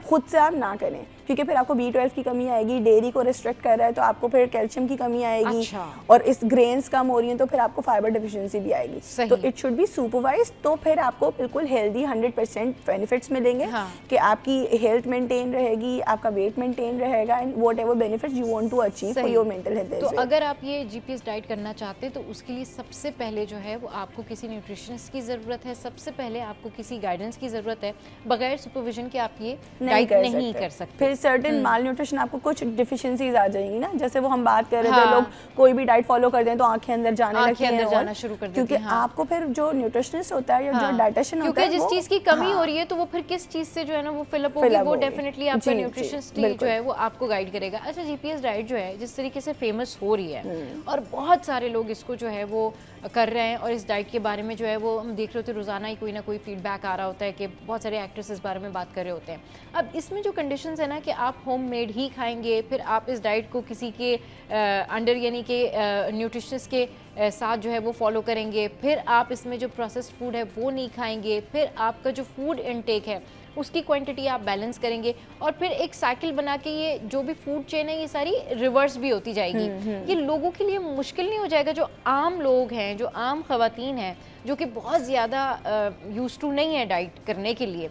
खुद से आप ना करें, क्योंकि फिर आपको B12 की कमी आएगी, डेयरी को रिस्ट्रिक्ट कर रहा है तो आपको फिर कैल्शियम की कमी आएगी। अच्छा। और इस ग्रेन्स कम हो रही हैं तो फिर आपको फाइबर डिफिशिएंसी भी आएगी। तो इट शुड बी सुपरवाइज, तो फिर आपको बिल्कुल हेल्दी 100% बेनिफिट्स मिलेंगे कि आपकी हेल्थ मेंटेन रहेगी, आपका वेट मेंटेन रहेगा, and whatever benefits you want to achieve for your mental health. तो अगर आप ये जीपीएस डाइट करना चाहते हैं तो उसके लिए सबसे पहले जो है वो आपको किसी न्यूट्रिशनिस्ट की ज़रूरत है, सबसे पहले आपको किसी गाइडेंस की ज़रूरत है। बगैर सुपरविजन के आप ये डाइट नहीं कर सकते। फिर सर्टेन माल न्यूट्रिशन, आपको कुछ डिफिशिएंसीज आ जाएंगी ना, जैसे वो हम बात कर रहे थे, लोग कोई भी डाइट फॉलो कर दें तो आंखें अंदर जाने लगती हैं, जाना शुरू कर देती हैं, क्योंकि आपको फिर जो न्यूट्रिशनिस्ट होता है या जो डाइटिशियन होता है, क्योंकि जिस चीज़ की कमी हो रही है तो वो फिर किस चीज़ से जो है ना वो फिलअप होगी, वो डेफिनेटली आपका न्यूट्रिशनिस्ट जो है वो आपको गाइड करेगा। अच्छा, जीपीएस डाइट जो है जिस तरीके से फेमस हो रही है और बहुत सारे लोग इसको जो है वो कर रहे हैं, और इस डाइट के बारे में जो है वो हम देख रहे होते हैं रोज़ाना ही कोई ना कोई फीडबैक आ रहा होता है कि बहुत सारे एक्टर्स इस बारे में बात कर रहे होते हैं। अब इसमें जो कंडीशंस है ना कि आप होममेड ही खाएंगे, फिर आप इस डाइट को किसी के अंडर यानी कि न्यूट्रिशनिस्ट के साथ जो है वो फॉलो करेंगे, फिर आप इसमें जो प्रोसेस्ड फूड है वो नहीं खाएंगे, फिर आपका जो फूड इनटेक है उसकी क्वांटिटी आप बैलेंस करेंगे, और फिर एक साइकिल बना के ये जो भी फूड चेन है ये सारी रिवर्स भी होती जाएगी। ये लोगों के लिए मुश्किल नहीं हो जाएगा? जो आम लोग हैं, जो आम खवातीन हैं, जो कि बहुत ज़्यादा यूज्ड टू नहीं है डाइट करने के लिए,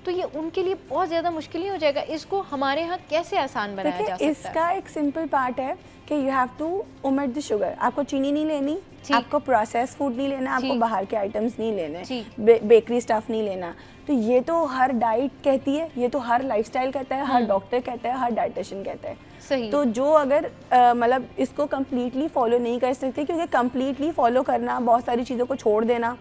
तो ये उनके लिए बहुत ज़्यादा मुश्किल नहीं हो जाएगा? इसको हमारे यहाँ कैसे आसान बनाया जा सकता है? इसका एक सिंपल पार्ट है कि you have to omit the sugar. आपको चीनी नहीं लेनी, आपको प्रोसेस फूड नहीं लेना, आपको बाहर के आइटम्स नहीं लेने, बेकरी स्टफ नहीं लेना। तो ये तो हर डाइट कहती है, ये तो हर लाइफस्टाइल कहता है, हर डॉक्टर कहता है, हर डाइटिशियन कहता है। सही। तो जो अगर मतलब इसको कम्प्लीटली फॉलो नहीं कर सकते, क्योंकि कम्प्लीटली फॉलो करना, बहुत सारी चीज़ों को छोड़ देना,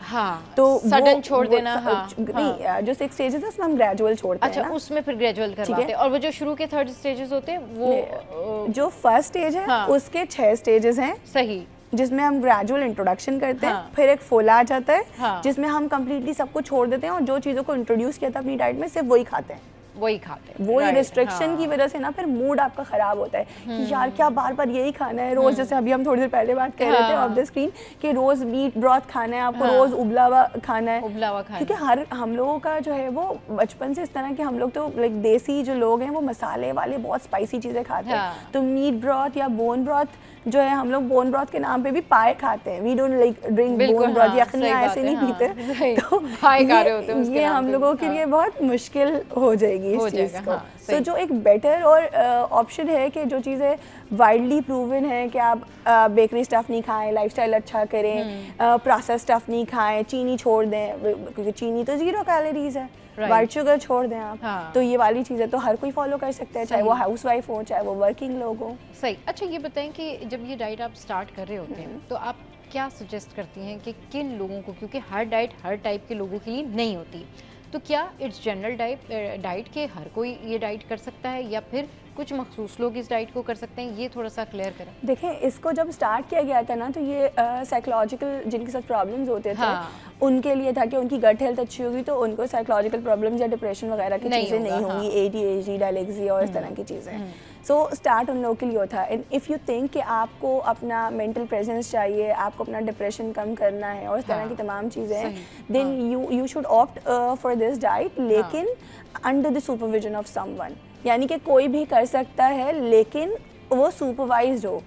तो सडन छोड़ देना, नहीं, जो 6 स्टेजेस है उसमें हम ग्रेजुअल छोड़ते हैं। अच्छा, उसमें फिर ग्रेजुअल करवाते हैं, और वो जो शुरू के 3rd स्टेजेस होते हैं वो जो फर्स्ट स्टेज है उसके 6 स्टेजेस हैं। सही। जिसमें हम ग्रेजुअल इंट्रोडक्शन करते हैं, फिर एक फुल आ जाता है जिसमें हम कंप्लीटली सब कुछ छोड़ देते हैं और जो चीज़ों को इंट्रोड्यूस किया था अपनी डाइट में सिर्फ वही खाते हैं। वही रिस्ट्रिक्शन की वजह से ना फिर मूड आपका खराब होता है कि यार क्या बार बार यही खाना है रोज। जैसे अभी हम थोड़ी देर पहले बात कर रहे थे ऑफ द स्क्रीन कि रोज मीट ब्रॉथ खाना है आपको, रोज उबला हुआ खाना है, क्योंकि हर हम लोगों का जो है वो बचपन से इस तरह के, हम लोग तो लाइक देसी जो लोग हैं वो मसाले वाले बहुत स्पाइसी चीज़ें खाते हैं। तो मीट ब्रॉथ या बोन ब्रॉथ जो है, हम लोग बोन ब्रॉथ के नाम पे भी पाए खाते हैं, we don't like drink bone broth, यखनियाँ ऐसे नहीं पीते। तो ये हम लोगों के लिए बहुत मुश्किल हो जाएगी इस चीज़ को। तो जो एक बेटर और ऑप्शन है कि जो चीज़ें वाइडली प्रूवन है कि आप बेकरी स्टफ नहीं खाएं, लाइफस्टाइल अच्छा करें, प्रोसेस स्टफ नहीं खाएं, चीनी छोड़ दें, क्योंकि चीनी तो 0 कैलोरीज है। व्हाइट शुगर छोड़ दें आप। तो ये वाली चीज़ें तो हर कोई फॉलो कर सकता है, चाहे वो हाउसवाइफ हो चाहे वो वर्किंग लोग हो। सही। अच्छा ये बताएं कि जब ये डाइट आप स्टार्ट कर रहे होते हैं तो आप क्या सजेस्ट करती हैं कि किन लोगों को, क्योंकि हर डाइट हर टाइप के लोगों के लिए नहीं होती, तो क्या इट्स जनरल डाइट के हर कोई ये डाइट कर सकता है या फिर कुछ मखसूस लोग इस डाइट को कर सकते हैं, ये थोड़ा सा क्लियर करें। देखें, इसको जब स्टार्ट किया गया था ना तो ये साइकोलॉजिकल जिनके साथ प्रॉब्लम्स होते थे उनके लिए था कि उनकी गट हेल्थ अच्छी होगी तो उनको साइकोलॉजिकल प्रॉब्लम्स या डिप्रेशन वगैरह की चीज़ें नहीं होंगी, ADHD, डायलेक्सिया और इस तरह की चीज़ें। सो स्टार्ट उन लोगों के लिए होता है। एंड इफ़ यू थिंक कि आपको अपना मेंटल प्रेजेंस चाहिए, आपको अपना डिप्रेशन कम करना है और इस तरह की तमाम चीज़ें हैं, then you should opt for this diet, लेकिन under the supervision of someone, यानी कि कोई भी कर सकता है लेकिन वो सुपरवाइज्ड हो,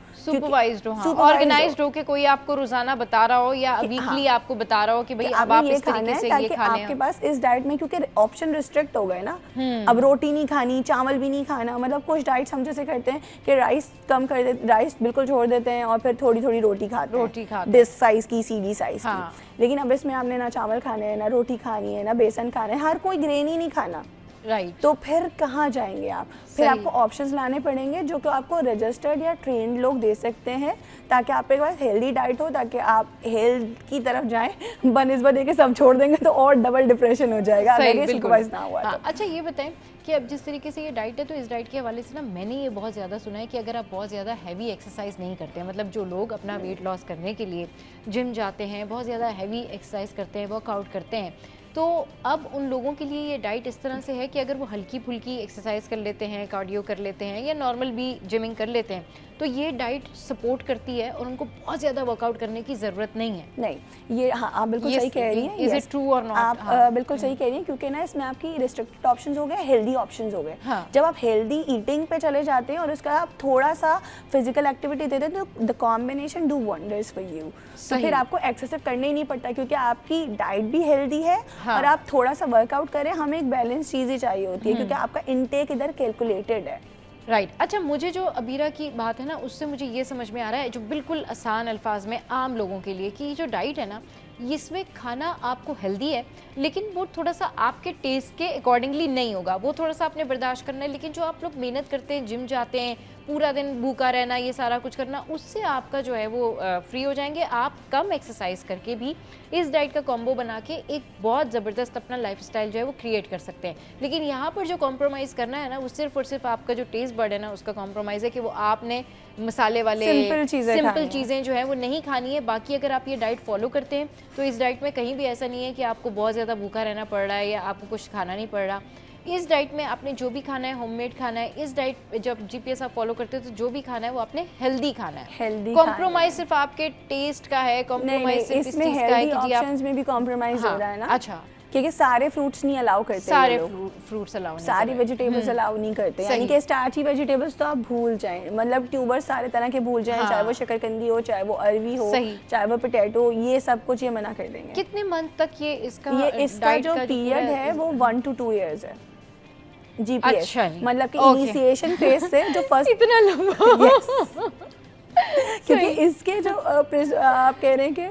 ऑर्गेनाइज्ड हो, कि कोई आपको रोजाना बता रहा हो या वीकली आपको बता रहा हो कि भाई अब आप इस तरीके से ये खाने आपके पास इस डाइट में, क्योंकि ऑप्शन रिस्ट्रिक्ट हो गए ना। अब रोटी नहीं खानी, चावल भी नहीं खाना, मतलब कुछ डाइट्स हम जैसे करते हैं कि राइस कम कर देते, राइस बिल्कुल छोड़ देते हैं और फिर थोड़ी थोड़ी रोटी खाते हैं दिस साइज की, CD साइज की। लेकिन अब इसमें आपने ना चावल खाने हैं, ना रोटी खानी है, ना बेसन खाना है, हर कोई ग्रेन ही नहीं खाना। तो फिर कहाँ जाएंगे आप? फिर आपको ऑप्शंस लाने पड़ेंगे जो कि आपको रजिस्टर्ड या ट्रेंड लोग दे सकते हैं, ताकि आपके पास हेल्दी डाइट हो, ताकि आप हेल्थ की तरफ जाएं। बनिस्बत के सब छोड़ देंगे तो और डबल डिप्रेशन हो जाएगा अगर ये सुपरवाइज ना हुआ। अच्छा ये बताएं कि अब जिस तरीके से ये डाइट है, तो इस डाइट के हवाले से ना मैंने ये बहुत ज़्यादा सुना है कि अगर आप बहुत ज़्यादा हैवी एक्सरसाइज नहीं करते हैं, मतलब जो लोग अपना वेट लॉस करने के लिए जिम जाते हैं, बहुत ज़्यादा हैवी एक्सरसाइज करते हैं, वर्कआउट करते हैं, तो अब उन लोगों के लिए ये डाइट इस तरह से है कि अगर वो हल्की फुल्की एक्सरसाइज कर लेते हैं, कार्डियो कर लेते हैं या नॉर्मल भी जिमिंग कर लेते हैं, तो ये डाइट सपोर्ट करती है और उनको बहुत ज़्यादा वर्कआउट करने की ज़रूरत नहीं है। नहीं, ये हाँ आप बिल्कुल सही कह रही हैं। इज इट ट्रू और नॉट? आप बिल्कुल सही कह रही हैं, क्योंकि ना इसमें आपकी रिस्ट्रिक्टेड ऑप्शंस हो गए, हेल्दी ऑप्शंस हो गए। जब आप हेल्दी ईटिंग पे चले जाते हैं और उसका आप थोड़ा सा फिजिकल एक्टिविटी देते हैं तो the combination do wonders for you. तो फिर आपको एक्सेसिव करना ही नहीं पड़ता, क्योंकि आपकी डाइट भी हेल्दी है और आप थोड़ा सा वर्कआउट करें। हमें एक बैलेंस चीज़ ही चाहिए होती है, क्योंकि आपका इनटेक इधर कैलकुलेटेड है। राइट। अच्छा, मुझे जो अबीरा की बात है ना, उससे मुझे ये समझ में आ रहा है, जो बिल्कुल आसान अल्फाज में आम लोगों के लिए, कि ये जो डाइट है ना, इसमें खाना आपको हेल्दी है लेकिन वो थोड़ा सा आपके टेस्ट के अकॉर्डिंगली नहीं होगा, वो थोड़ा सा आपने बर्दाश्त करना है। लेकिन जो आप लोग मेहनत करते हैं, जिम जाते हैं, पूरा दिन भूखा रहना, ये सारा कुछ करना, उससे आपका जो है वो फ्री हो जाएंगे। आप कम एक्सरसाइज करके भी इस डाइट का कॉम्बो बना के एक बहुत ज़बरदस्त अपना लाइफस्टाइल जो है वो क्रिएट कर सकते हैं। लेकिन यहाँ पर जो कॉम्प्रोमाइज़ करना है ना, वो सिर्फ और सिर्फ आपका जो टेस्ट बर्ड है ना, उसका कॉम्प्रोमाइज़ है कि वो आपने मसाले वाले सिंपल चीज़ें जो है वो नहीं खानी है। बाकी अगर आप ये डाइट फॉलो करते हैं तो इस डाइट में कहीं भी ऐसा नहीं है कि आपको बहुत ज़्यादा भूखा रहना पड़ रहा है या आपको कुछ खाना नहीं पड़ रहा। इस डाइट में आपने जो भी खाना है होममेड खाना है। इस डाइट जब GPS आप फॉलो करते हो तो जो भी खाना है वो आपने हेल्दी खाना है। हेल्दी कॉम्प्रोमाइज सिर्फ आपके टेस्ट का है, कॉम्प्रोमाइज सिर्फ इस चीज़ का है कि ऑप्शंस में भी कॉम्प्रोमाइज हो रहा है ना। अच्छा, क्योंकि सारे फ्रूट्स नहीं अलाउ करते, सारे फ्रूट्स अलाउ नहीं, सारी वेजिटेबल्स अलाउ नहीं करते, यानी कि स्टार्ची वेजिटेबल्स तो आप भूल जाएं, मतलब ट्यूबर्स सारे तरह के भूल जाएं, चाहे वो शकरकंदी हो, चाहे वो अरवी हो, चाहे वो पोटैटो, ये सब कुछ ये मना कर देंगे। कितने मंथ तक ये इसका जो पीरियड है वो 1 to 2 years है GPS। अच्छा, मतलब कि इनिशिएशन फेज से जो फर्स्ट इतना लंबा क्योंकि इसके जो आप कह रहे हैं कि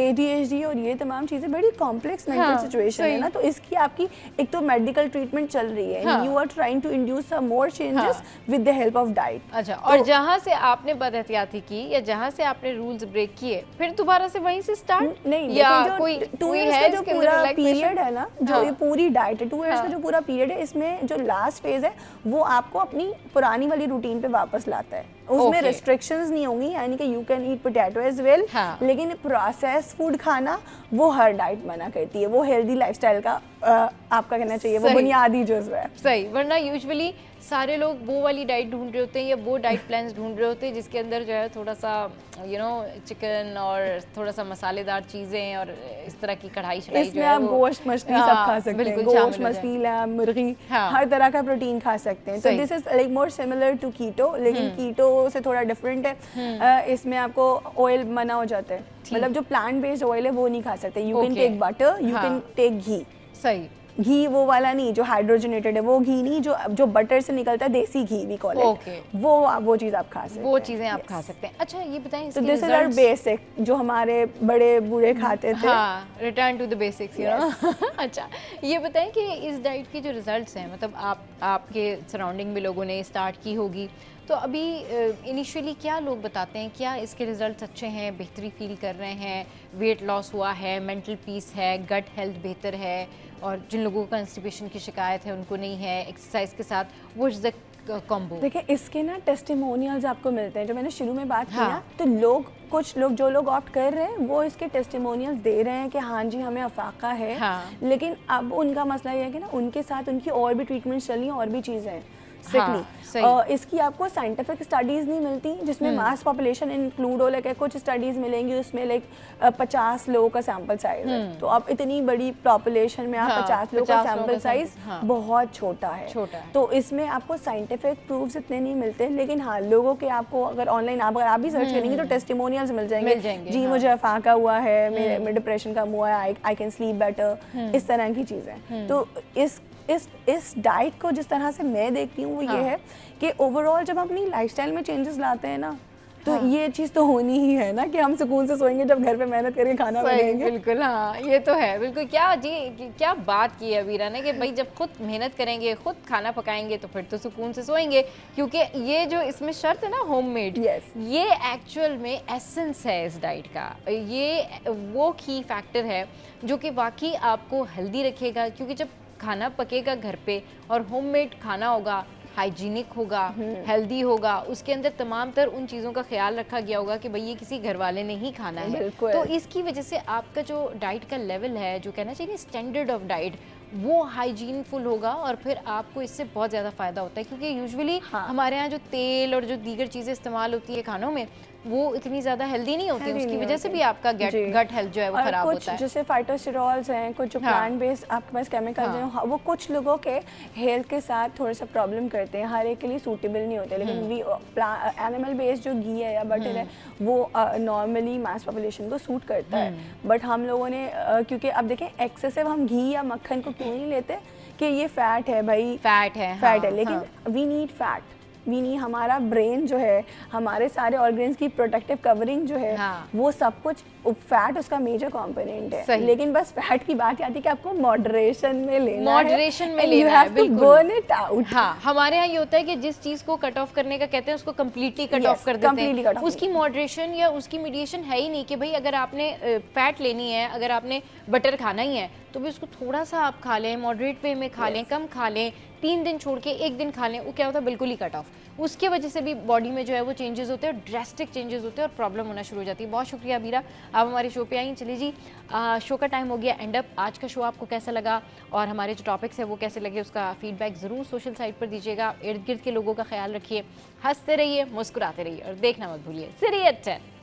ADHD और ये तमाम चीज़ें बड़ी कॉम्प्लेक्स मेंटल सिचुएशन है ना, तो इसकी आपकी एक तो मेडिकल ट्रीटमेंट चल रही है, you are trying to induce some more changes with the help of diet. अच्छा, और जहाँ से आपने बदएहतियाती की या जहाँ से आपने रूल्स ब्रेक किए, फिर दोबारा से वहीं से स्टार्ट नहीं, या कोई 2 years का जो पूरा पीरियड है ना, जो ये पूरी डाइट है 2 years का जो पूरा पीरियड है, इसमें जो लास्ट फेज है वो आपको अपनी पुरानी वाली रूटीन पे वापस लाता है। उसमें रिस्ट्रिक्शंस नहीं होंगी, यानी कि you can eat potato as well, लेकिन प्रोसेस फूड खाना वो हर डाइट मना करती है। वो हेल्दी लाइफस्टाइल का आपका कहना चाहिए वो बुनियादी जुज़्व है। सही, वरना यूजुअली सारे लोग वो वाली डाइट ढूंढ रहे होते हैं या वो डाइट प्लान्स ढूंढ रहे होते हैं जिसके अंदर जो है थोड़ा सा चिकन और थोड़ा सा मसालेदार चीज़ें और इस तरह की कढ़ाई चढ़ाई जो है, आप गोश्त मछली सब खा सकते हैं, गोश्त मछली लैम मुर्गी हर तरह का प्रोटीन खा सकते हैं। तो this is like more similar to keto, लेकिन कीटो से थोड़ा डिफरेंट है। इसमें आपको ऑयल मना हो जाता है, मतलब जो प्लांट बेस्ड ऑयल है वो नहीं खा सकते। You can take butter, you can take ghee. सही, घी वो वाला नहीं जो हाइड्रोजनेटेड है, वो घी नहीं, जो बटर से निकलता है, देसी घी भी कॉल इट, वो चीज़ आप खा सकते हैं, वो चीज़ें आप खा सकते हैं। अच्छा ये बताएं, तो दिस इज आवर बेसिक जो हमारे बड़े बूढ़े खाते थे। हाँ, return to the basics, you know. अच्छा ये बताएं कि इस डाइट के जो रिजल्ट्स हैं, मतलब आपके सराउंडिंग में लोगों ने स्टार्ट की होगी, तो अभी इनिशियली क्या लोग बताते हैं, क्या इसके रिजल्ट्स अच्छे हैं, बेहतरी फील कर रहे हैं, वेट लॉस हुआ है, मेंटल पीस है, गट हेल्थ बेहतर है, और जिन लोगों को कंस्टिपेशन की शिकायत है उनको नहीं है, एक्सरसाइज के साथ वो इज द कॉम्बो? देखिए इसके ना टेस्टिमोनियल्स आपको मिलते हैं, जो मैंने शुरू में बात की ना, तो कुछ लोग जो लोग ऑप्ट कर रहे हैं वो इसके टेस्टिमोनियल्स दे रहे हैं कि हाँ जी हमें अफाका है। लेकिन अब उनका मसला ये है कि ना उनके साथ उनकी और भी ट्रीटमेंट चल रही हैं, और भी चीज़ें हैं स्ट्रिक्टली। इसकी आपको साइंटिफिक स्टडीज़ नहीं मिलती जिसमें मास पॉपुलेशन इंक्लूड हो, लाइक कुछ स्टडीज़ मिलेंगी उसमें लाइक 50 लोगों का सैंपल साइज है, तो आप इतनी बड़ी पॉपुलेशन में आप 50 लोगों का सैंपल साइज बहुत छोटा है, तो इसमें आपको साइंटिफिक प्रूफ्स इतने नहीं मिलते। लेकिन हाँ, लोगों के आपको अगर ऑनलाइन अगर आप भी सर्च करेंगे तो टेस्टिमोनियल्स मिल जाएंगे जी, मुझे अफाका हुआ है, मेरे डिप्रेशन कम हुआ है, आई कैन स्लीप बेटर, इस तरह की चीज़ें। तो इस डाइट को जिस तरह से मैं देखती हूँ वो ये है कि ओवरऑल जब हम अपनी लाइफस्टाइल में चेंजेस लाते हैं ना, तो ये चीज़ तो होनी ही है ना कि हम सुकून से सोएंगे जब घर पे मेहनत करके खाना बनाएंगे। बिल्कुल, हाँ ये तो है, बिल्कुल। क्या बात की है अबीरा ने कि भाई जब खुद मेहनत करेंगे, खुद खाना पकाएंगे, तो फिर तो सुकून से सोएंगे, क्योंकि ये जो इसमें शर्त है ना होममेड, ये एक्चुअल में एसेंस है इस डाइट का, ये वो की फैक्टर है जो कि वाकई आपको हेल्दी रखेगा, क्योंकि जब खाना पकेगा घर पे और होममेड खाना होगा, हाइजीनिक होगा, हेल्दी होगा, उसके अंदर तमाम तर उन चीज़ों का ख्याल रखा गया होगा कि भाई ये किसी घर वाले ने ही खाना है, तो इसकी वजह से आपका जो डाइट का लेवल है, जो कहना चाहिए स्टैंडर्ड ऑफ डाइट, वो हाइजीन फुल होगा, और फिर आपको इससे बहुत ज़्यादा फ़ायदा होता है, क्योंकि यूजुअली हमारे यहाँ जो तेल और जो दीगर चीज़ें इस्तेमाल होती है खानों में, वो इतनी ज़्यादा हेल्दी नहीं होती, उसकी वजह से भी आपका गट हेल्थ जो है वो ख़राब होता है। जैसे फाइटोस्टेरॉल्स हैं, कुछ जो प्लांट बेस्ड आपके पास केमिकल्स हैं, वो कुछ लोगों के हेल्थ के साथ थोड़ा सा प्रॉब्लम करते हैं, हर एक के लिए सूटेबल नहीं होते, लेकिन एनिमल बेस्ड जो घी है या बटर है वो नॉर्मली मास पॉपुलेशन को सूट करता है। बट हम लोगों ने क्योंकि अब देखें एक्सेसिव हम घी या मक्खन को क्यों नहीं लेते कि ये फैट है भाई, फैट है, लेकिन वी नीड फैट, हमारा ब्रेन जो है, हमारे सारे ऑर्गन्स की प्रोटेक्टिव कवरिंग जो है, वो सब कुछ फैट उसका मेजर कंपोनेंट है। लेकिन बस फैट की बात आती है कि आपको मॉडरेशन में लेना है, बिल्कुल बर्न इट आउट। हाँ, हमारे यहाँ ये होता है कि जिस चीज़ को कट ऑफ करने का कहते हैं उसको कम्प्लीटली कट ऑफ कर देते हैं, उसकी मॉडरेशन या उसकी मीडिएशन है ही नहीं कि भाई अगर आपने फैट लेनी है, अगर आपने बटर खाना ही है, तो भी उसको थोड़ा सा आप खा लें, मॉडरेट वे में खा लें, कम खा लें, 3 दिन छोड़ के 1 दिन खा लें, वो क्या होता है बिल्कुल ही कट ऑफ, उसके वजह से भी बॉडी में जो है वो चेंजेस होते हैं, ड्रेस्टिक चेंजेस होते हैं और प्रॉब्लम होना शुरू हो जाती है। बहुत शुक्रिया अबीरा, आप हमारे शो पे आई। चलिए जी, शो का टाइम हो गया एंड अप। आज का शो आपको कैसा लगा और हमारे जो टॉपिक्स है वो कैसे लगे, उसका फीडबैक ज़रूर सोशल साइट पर दीजिएगा। इर्द गिर्द के लोगों का ख्याल रखिए, हंसते रहिए, मुस्कुराते रहिए और देखना मत भूलिए सीरियस 10।